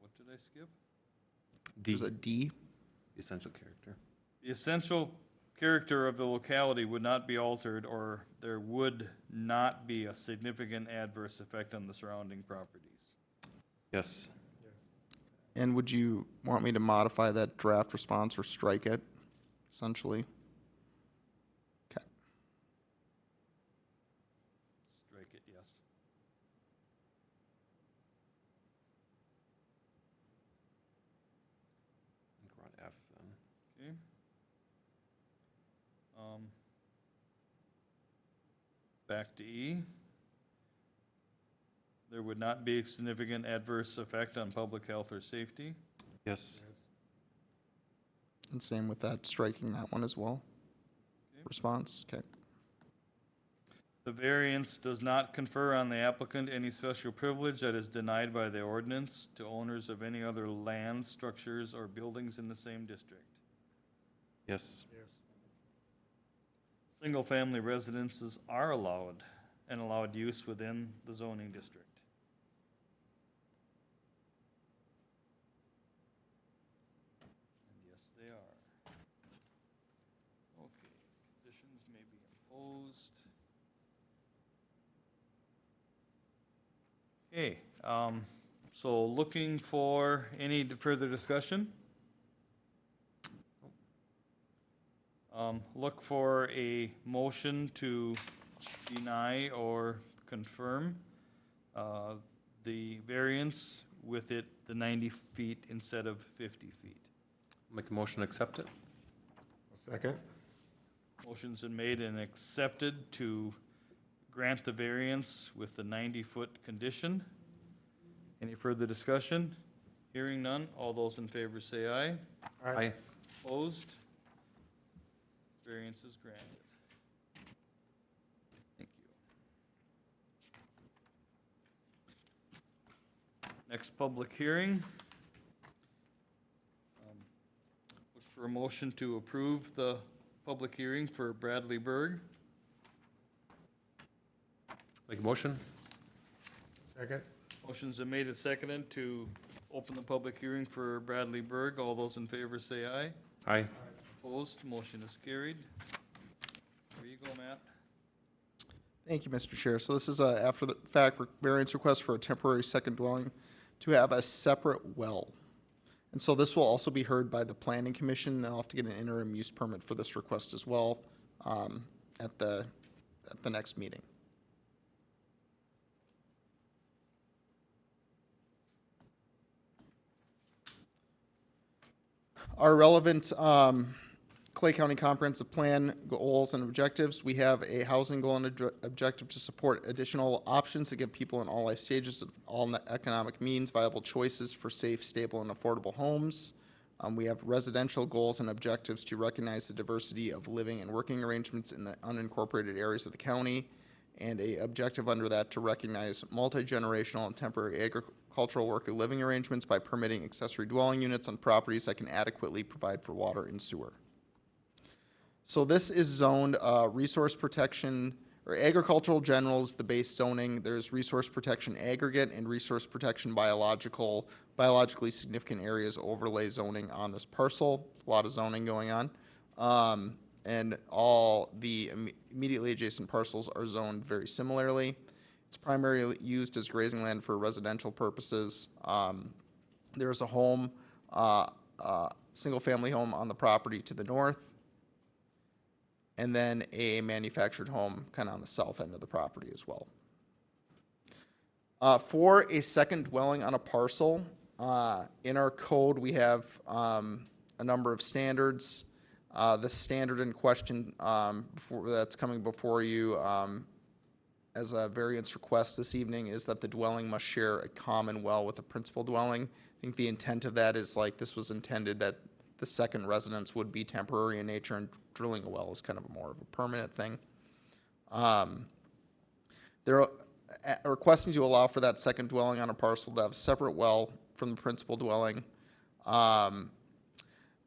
[SPEAKER 1] What did I skip?
[SPEAKER 2] D,
[SPEAKER 3] There's a D.
[SPEAKER 2] essential character.
[SPEAKER 1] The essential character of the locality would not be altered, or there would not be a significant adverse effect on the surrounding properties.
[SPEAKER 2] Yes.
[SPEAKER 3] And would you want me to modify that draft response or strike it, essentially? Okay.
[SPEAKER 1] Strike it, yes.
[SPEAKER 2] I think we're on F then.
[SPEAKER 1] Okay. Back to E. There would not be a significant adverse effect on public health or safety.
[SPEAKER 2] Yes.
[SPEAKER 3] And same with that, striking that one as well.
[SPEAKER 1] Okay.
[SPEAKER 3] Response, okay.
[SPEAKER 1] The variance does not confer on the applicant any special privilege that is denied by the ordinance to owners of any other land, structures, or buildings in the same district.
[SPEAKER 2] Yes.
[SPEAKER 1] Single-family residences are allowed and allowed use within the zoning district. And yes, they are. Okay, conditions may be imposed. Okay, so looking for any further discussion? Look for a motion to deny or confirm the variance with it, the 90 feet instead of 50 feet.
[SPEAKER 2] Make a motion to accept it?
[SPEAKER 9] A second?
[SPEAKER 1] Motion's been made and accepted to grant the variance with the 90-foot condition. Any further discussion? Hearing none, all those in favor say aye.
[SPEAKER 2] Aye.
[SPEAKER 1] Opposed? Variance is granted. Thank you. Next public hearing. Look for a motion to approve the public hearing for Bradley Berg.
[SPEAKER 2] Make a motion?
[SPEAKER 9] Second?
[SPEAKER 1] Motion's been made and seconded to open the public hearing for Bradley Berg. All those in favor say aye.
[SPEAKER 2] Aye.
[SPEAKER 1] Opposed, motion is carried. There you go, Matt.
[SPEAKER 3] Thank you, Mr. Chair. So this is a after-the-fact variance request for a temporary second dwelling to have a separate well. And so this will also be heard by the Planning Commission. They'll have to get an interim use permit for this request as well at the next meeting. Our relevant Clay County Comprehensive Plan goals and objectives, we have a housing goal and objective to support additional options to give people in all life stages of all economic means viable choices for safe, stable, and affordable homes. We have residential goals and objectives to recognize the diversity of living and working arrangements in the unincorporated areas of the county, and a objective under that to recognize multi-generational and temporary agricultural worker living arrangements by permitting accessory dwelling units on properties that can adequately provide for water and sewer. So this is zoned resource protection, or agricultural general is the base zoning. There's resource protection aggregate and resource protection biologically significant areas overlay zoning on this parcel. A lot of zoning going on. And all the immediately adjacent parcels are zoned very similarly. It's primarily used as grazing land for residential purposes. There's a home, single-family home on the property to the north, and then a manufactured home kind of on the south end of the property as well. For a second dwelling on a parcel, in our code, we have a number of standards. The standard in question that's coming before you as a variance request this evening is that the dwelling must share a common well with a principal dwelling. I think the intent of that is like this was intended that the second residence would be temporary in nature, and drilling a well is kind of more of a permanent thing. They're requesting to allow for that second dwelling on a parcel to have a separate well from the principal dwelling.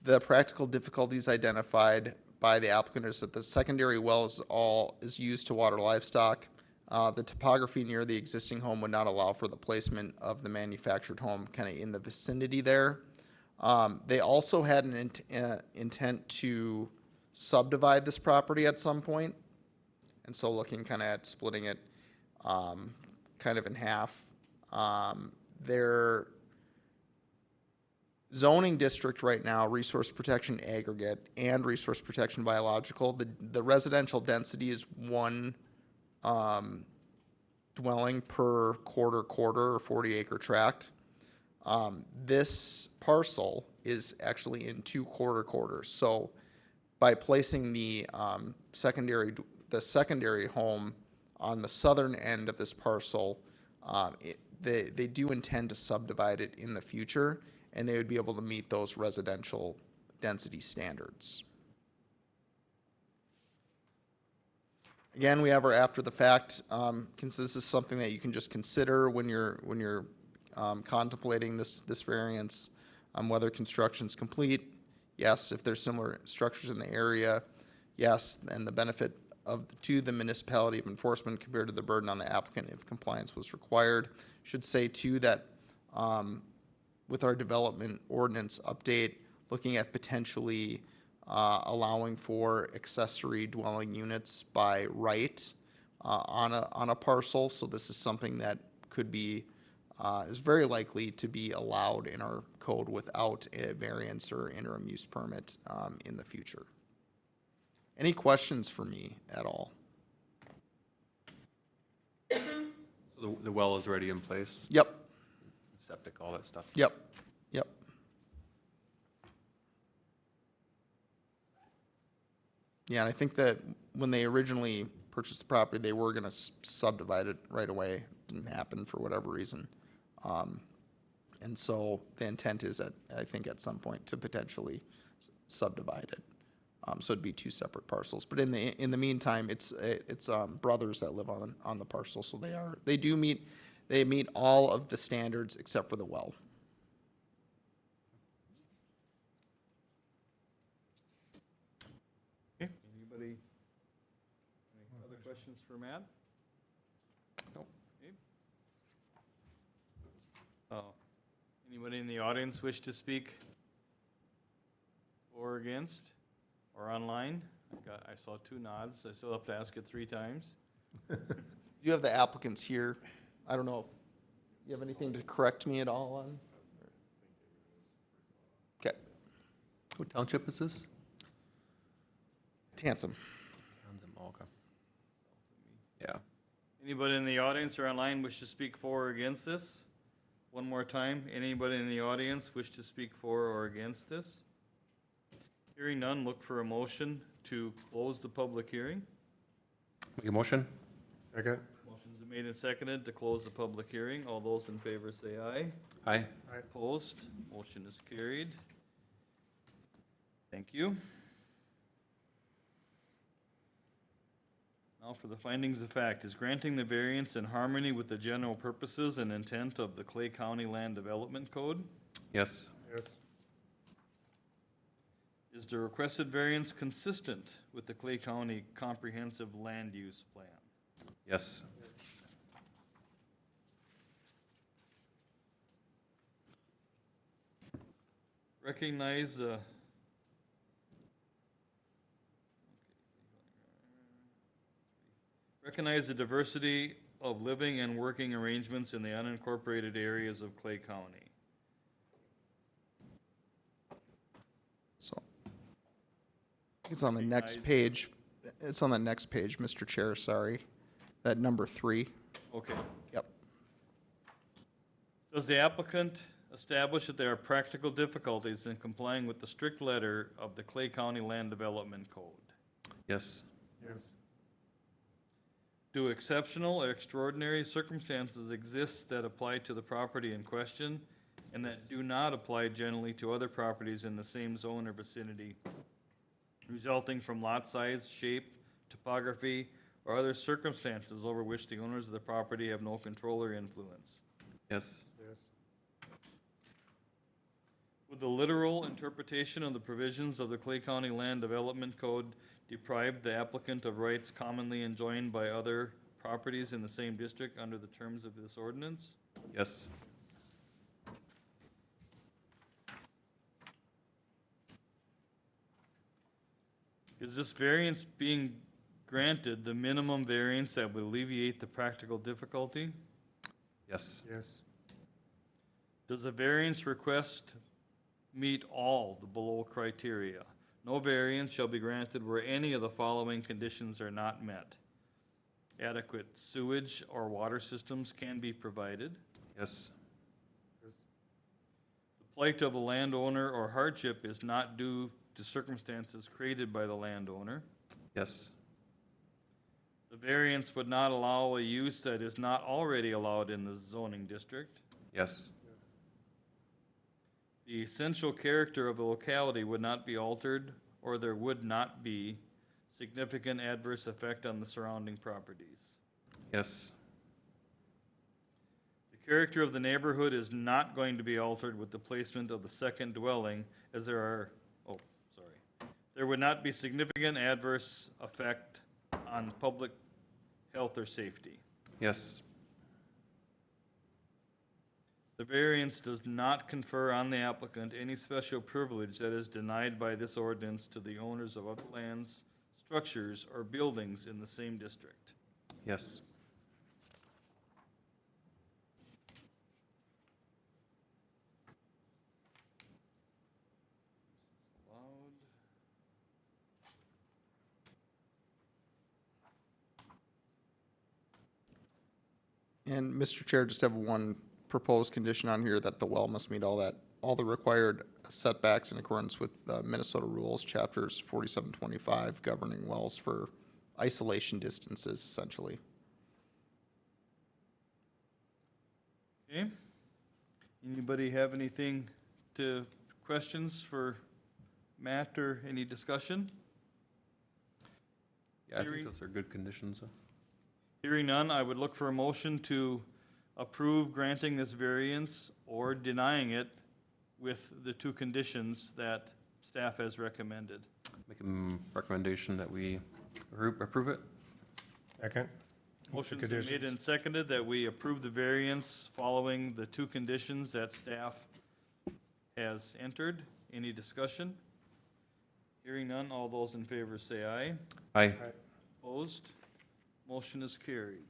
[SPEAKER 3] The practical difficulties identified by the applicant is that the secondary well is used to water livestock. The topography near the existing home would not allow for the placement of the manufactured home kind of in the vicinity there. They also had an intent to subdivide this property at some point, and so looking kind of at splitting it kind of in half. Their zoning district right now, resource protection aggregate and resource protection biological, the residential density is one dwelling per quarter or 40-acre tract. This parcel is actually in 2 quarters. So by placing the secondary home on the southern end of this parcel, they do intend to subdivide it in the future, and they would be able to meet those residential density standards. Again, we have our after the fact, this is something that you can just consider when you're contemplating this variance, whether construction's complete. Yes, if there's similar structures in the area, yes, and the benefit to the municipality of enforcement compared to the burden on the applicant if compliance was required. Should say too that with our development ordinance update, looking at potentially allowing for accessory dwelling units by right on a parcel. So this is something that could be is very likely to be allowed in our code without a variance or interim use permit in the future. Any questions for me at all?
[SPEAKER 2] So the well is already in place,
[SPEAKER 3] Yep,
[SPEAKER 2] septic, all that stuff.
[SPEAKER 3] yep. Yeah, and I think that when they originally purchased the property, they were gonna subdivide it right away. Didn't happen for whatever reason. And so the intent is I think at some point to potentially subdivide it. So it'd be 2 separate parcels. But in the meantime, it's brothers that live on the parcel, so they meet all of the standards except for the well.
[SPEAKER 1] Okay, anybody, any other questions for Matt?
[SPEAKER 2] Nope.
[SPEAKER 1] Okay. Anybody in the audience wish to speak or against, or online? I saw 2 nods, I still have to ask it 3 times.
[SPEAKER 3] You have the applicants here. I don't know if you have anything to correct me at all on? Okay,
[SPEAKER 2] What township is this?
[SPEAKER 3] Tansom.
[SPEAKER 2] Oh, okay. Yeah.
[SPEAKER 1] Anybody in the audience or online wish to speak for or against this? One more time, anybody in the audience wish to speak for or against this? Hearing none, look for a motion to close the public hearing.
[SPEAKER 2] Make a motion?
[SPEAKER 9] Second?
[SPEAKER 1] Motion's been made and seconded to close the public hearing. All those in favor say aye.
[SPEAKER 2] Aye.
[SPEAKER 1] Opposed, motion is carried. Thank you. Now for the findings of fact. Is granting the variance in harmony with the general purposes and intent of the Clay County Land Development Code?
[SPEAKER 2] Yes.
[SPEAKER 9] Yes.
[SPEAKER 1] Is the requested variance consistent with the Clay County Comprehensive Land Use Plan?
[SPEAKER 2] Yes.
[SPEAKER 1] Recognize, recognize the diversity of living and working arrangements in the unincorporated areas of Clay County.
[SPEAKER 3] So it's on the next
[SPEAKER 1] Recognize-
[SPEAKER 3] page. It's on the next page, Mr. Chair, sorry. That number 3.
[SPEAKER 1] Okay.
[SPEAKER 3] Yep.
[SPEAKER 1] Does the applicant establish that there are practical difficulties in complying with the strict letter of the Clay County Land Development Code?
[SPEAKER 2] Yes.
[SPEAKER 9] Yes.
[SPEAKER 1] Do exceptional or extraordinary circumstances exist that apply to the property in question and that do not apply generally to other properties in the same zone or vicinity, resulting from lot size, shape, topography, or other circumstances over which the owners of the property have no control or influence?
[SPEAKER 2] Yes.
[SPEAKER 9] Yes.
[SPEAKER 1] Would the literal interpretation of the provisions of the Clay County Land Development Code deprive the applicant of rights commonly enjoined by other properties in the same district under the terms of this ordinance?
[SPEAKER 2] Yes.
[SPEAKER 1] Is this variance being granted the minimum variance that would alleviate the practical difficulty?
[SPEAKER 2] Yes.
[SPEAKER 9] Yes.
[SPEAKER 1] Does the variance request meet all the below criteria? No variance shall be granted where any of the following conditions are not met. Adequate sewage or water systems can be provided.
[SPEAKER 2] Yes.
[SPEAKER 1] The plight of a landowner or hardship is not due to circumstances created by the landowner.
[SPEAKER 2] Yes.
[SPEAKER 1] The variance would not allow a use that is not already allowed in the zoning district.
[SPEAKER 2] Yes.
[SPEAKER 1] The essential character of the locality would not be altered, or there would not be significant adverse effect on the surrounding properties.
[SPEAKER 2] Yes.
[SPEAKER 1] The character of the neighborhood is not going to be altered with the placement of the second dwelling, as there would not be significant adverse effect on public health or safety.
[SPEAKER 2] Yes.
[SPEAKER 1] The variance does not confer on the applicant any special privilege that is denied by this ordinance to the owners of other lands, structures, or buildings in the same district.
[SPEAKER 2] Yes.
[SPEAKER 3] And Mr. Chair, just have one proposed condition on here that the well must meet all the required setbacks in accordance with Minnesota rules, chapters 4725 governing wells for isolation distances, essentially.
[SPEAKER 1] Okay? Anybody have anything questions for Matt or any discussion?
[SPEAKER 2] Yeah, I
[SPEAKER 1] Hearing-
[SPEAKER 2] think those are good conditions.
[SPEAKER 1] Hearing none, I would look for a motion to approve granting this variance or denying it with the two conditions that staff has recommended.
[SPEAKER 2] Make a recommendation that we approve it.
[SPEAKER 9] Second.
[SPEAKER 1] Motion's been made
[SPEAKER 9] Conditions.
[SPEAKER 1] and seconded that we approve the variance following the two conditions that staff has entered. Any discussion? Hearing none, all those in favor say aye.
[SPEAKER 2] Aye.
[SPEAKER 1] Opposed? Motion is carried.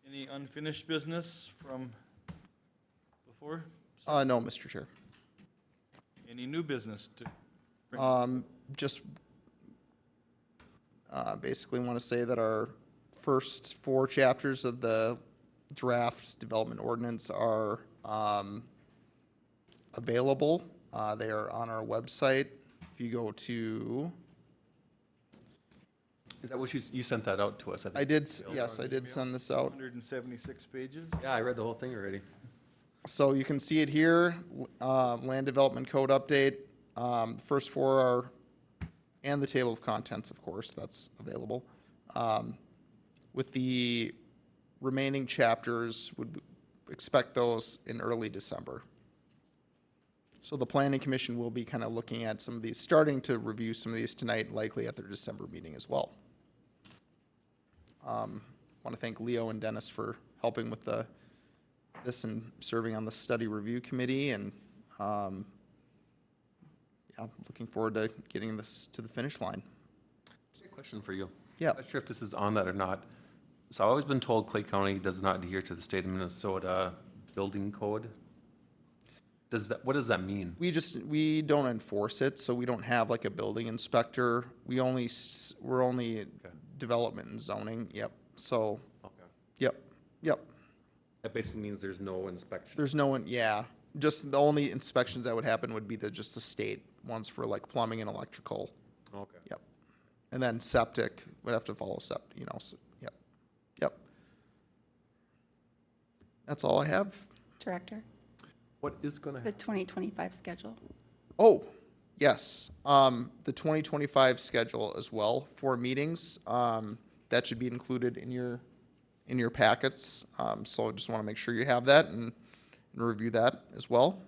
[SPEAKER 1] Any unfinished business from before?
[SPEAKER 3] No, Mr. Chair.
[SPEAKER 1] Any new business to bring?
[SPEAKER 3] Just basically want to say that our first 4 chapters of the draft development ordinance are available. They are on our website. If you go to,
[SPEAKER 2] Is that what you sent that out to us?
[SPEAKER 3] I did, yes, I did send this out.
[SPEAKER 1] 176 pages?
[SPEAKER 2] Yeah, I read the whole thing already.
[SPEAKER 3] So you can see it here, Land Development Code update. First four are, and the table of contents, of course, that's available. With the remaining chapters, would expect those in early December. So the Planning Commission will be kind of looking at some of these, starting to review some of these tonight, likely at their December meeting as well. Want to thank Leo and Dennis for helping with this and serving on the study review committee, and yeah, looking forward to getting this to the finish line.
[SPEAKER 2] Question for you.
[SPEAKER 3] Yeah.
[SPEAKER 2] I'm not sure if this is on that or not. So I've always been told Clay County does not adhere to the state of Minnesota building code. What does that mean?
[SPEAKER 3] We don't enforce it, so we don't have like a building inspector. We're only development and zoning, yep. So,
[SPEAKER 2] Okay.
[SPEAKER 3] yep.
[SPEAKER 2] That basically means there's no inspection.
[SPEAKER 3] There's no one, yeah. Just the only inspections that would happen would be just the state ones for like plumbing and electrical.
[SPEAKER 2] Okay.
[SPEAKER 3] Yep. And then septic would have to follow septic, yep. That's all I have.
[SPEAKER 7] Director,
[SPEAKER 2] What is gonna
[SPEAKER 7] the
[SPEAKER 2] happen?
[SPEAKER 7] 2025 schedule.
[SPEAKER 3] Oh, yes. The 2025 schedule as well for meetings. That should be included in your packets. So I just want to make sure you have that and review that as well.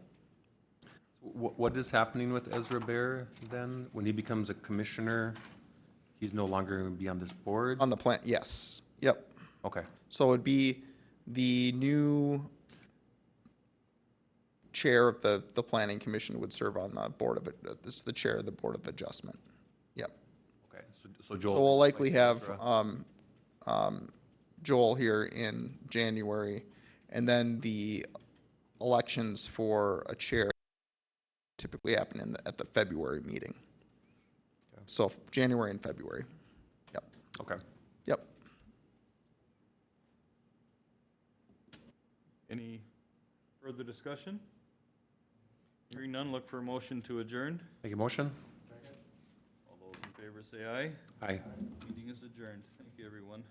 [SPEAKER 2] What is happening with Ezra Bear then? When he becomes a commissioner, he's no longer going to be on this board?
[SPEAKER 3] On the plan, yes. Yep.
[SPEAKER 2] Okay,
[SPEAKER 3] So it'd be the new chair of the planning commission would serve on the board of it. This is the chair of the Board of Adjustment. Yep.
[SPEAKER 2] okay. So Joel.
[SPEAKER 3] So we'll likely
[SPEAKER 2] replaces
[SPEAKER 3] have
[SPEAKER 2] Ezra.
[SPEAKER 3] Joel here in January, and then the elections for a chair typically happen at the February meeting. So January and February. Yep,
[SPEAKER 2] Okay.
[SPEAKER 3] yep.
[SPEAKER 1] Any further discussion? Hearing none, look for a motion to adjourn.
[SPEAKER 2] Make a motion?
[SPEAKER 1] All those in favor say aye.
[SPEAKER 2] Aye.
[SPEAKER 1] Meeting is adjourned. Thank you, everyone.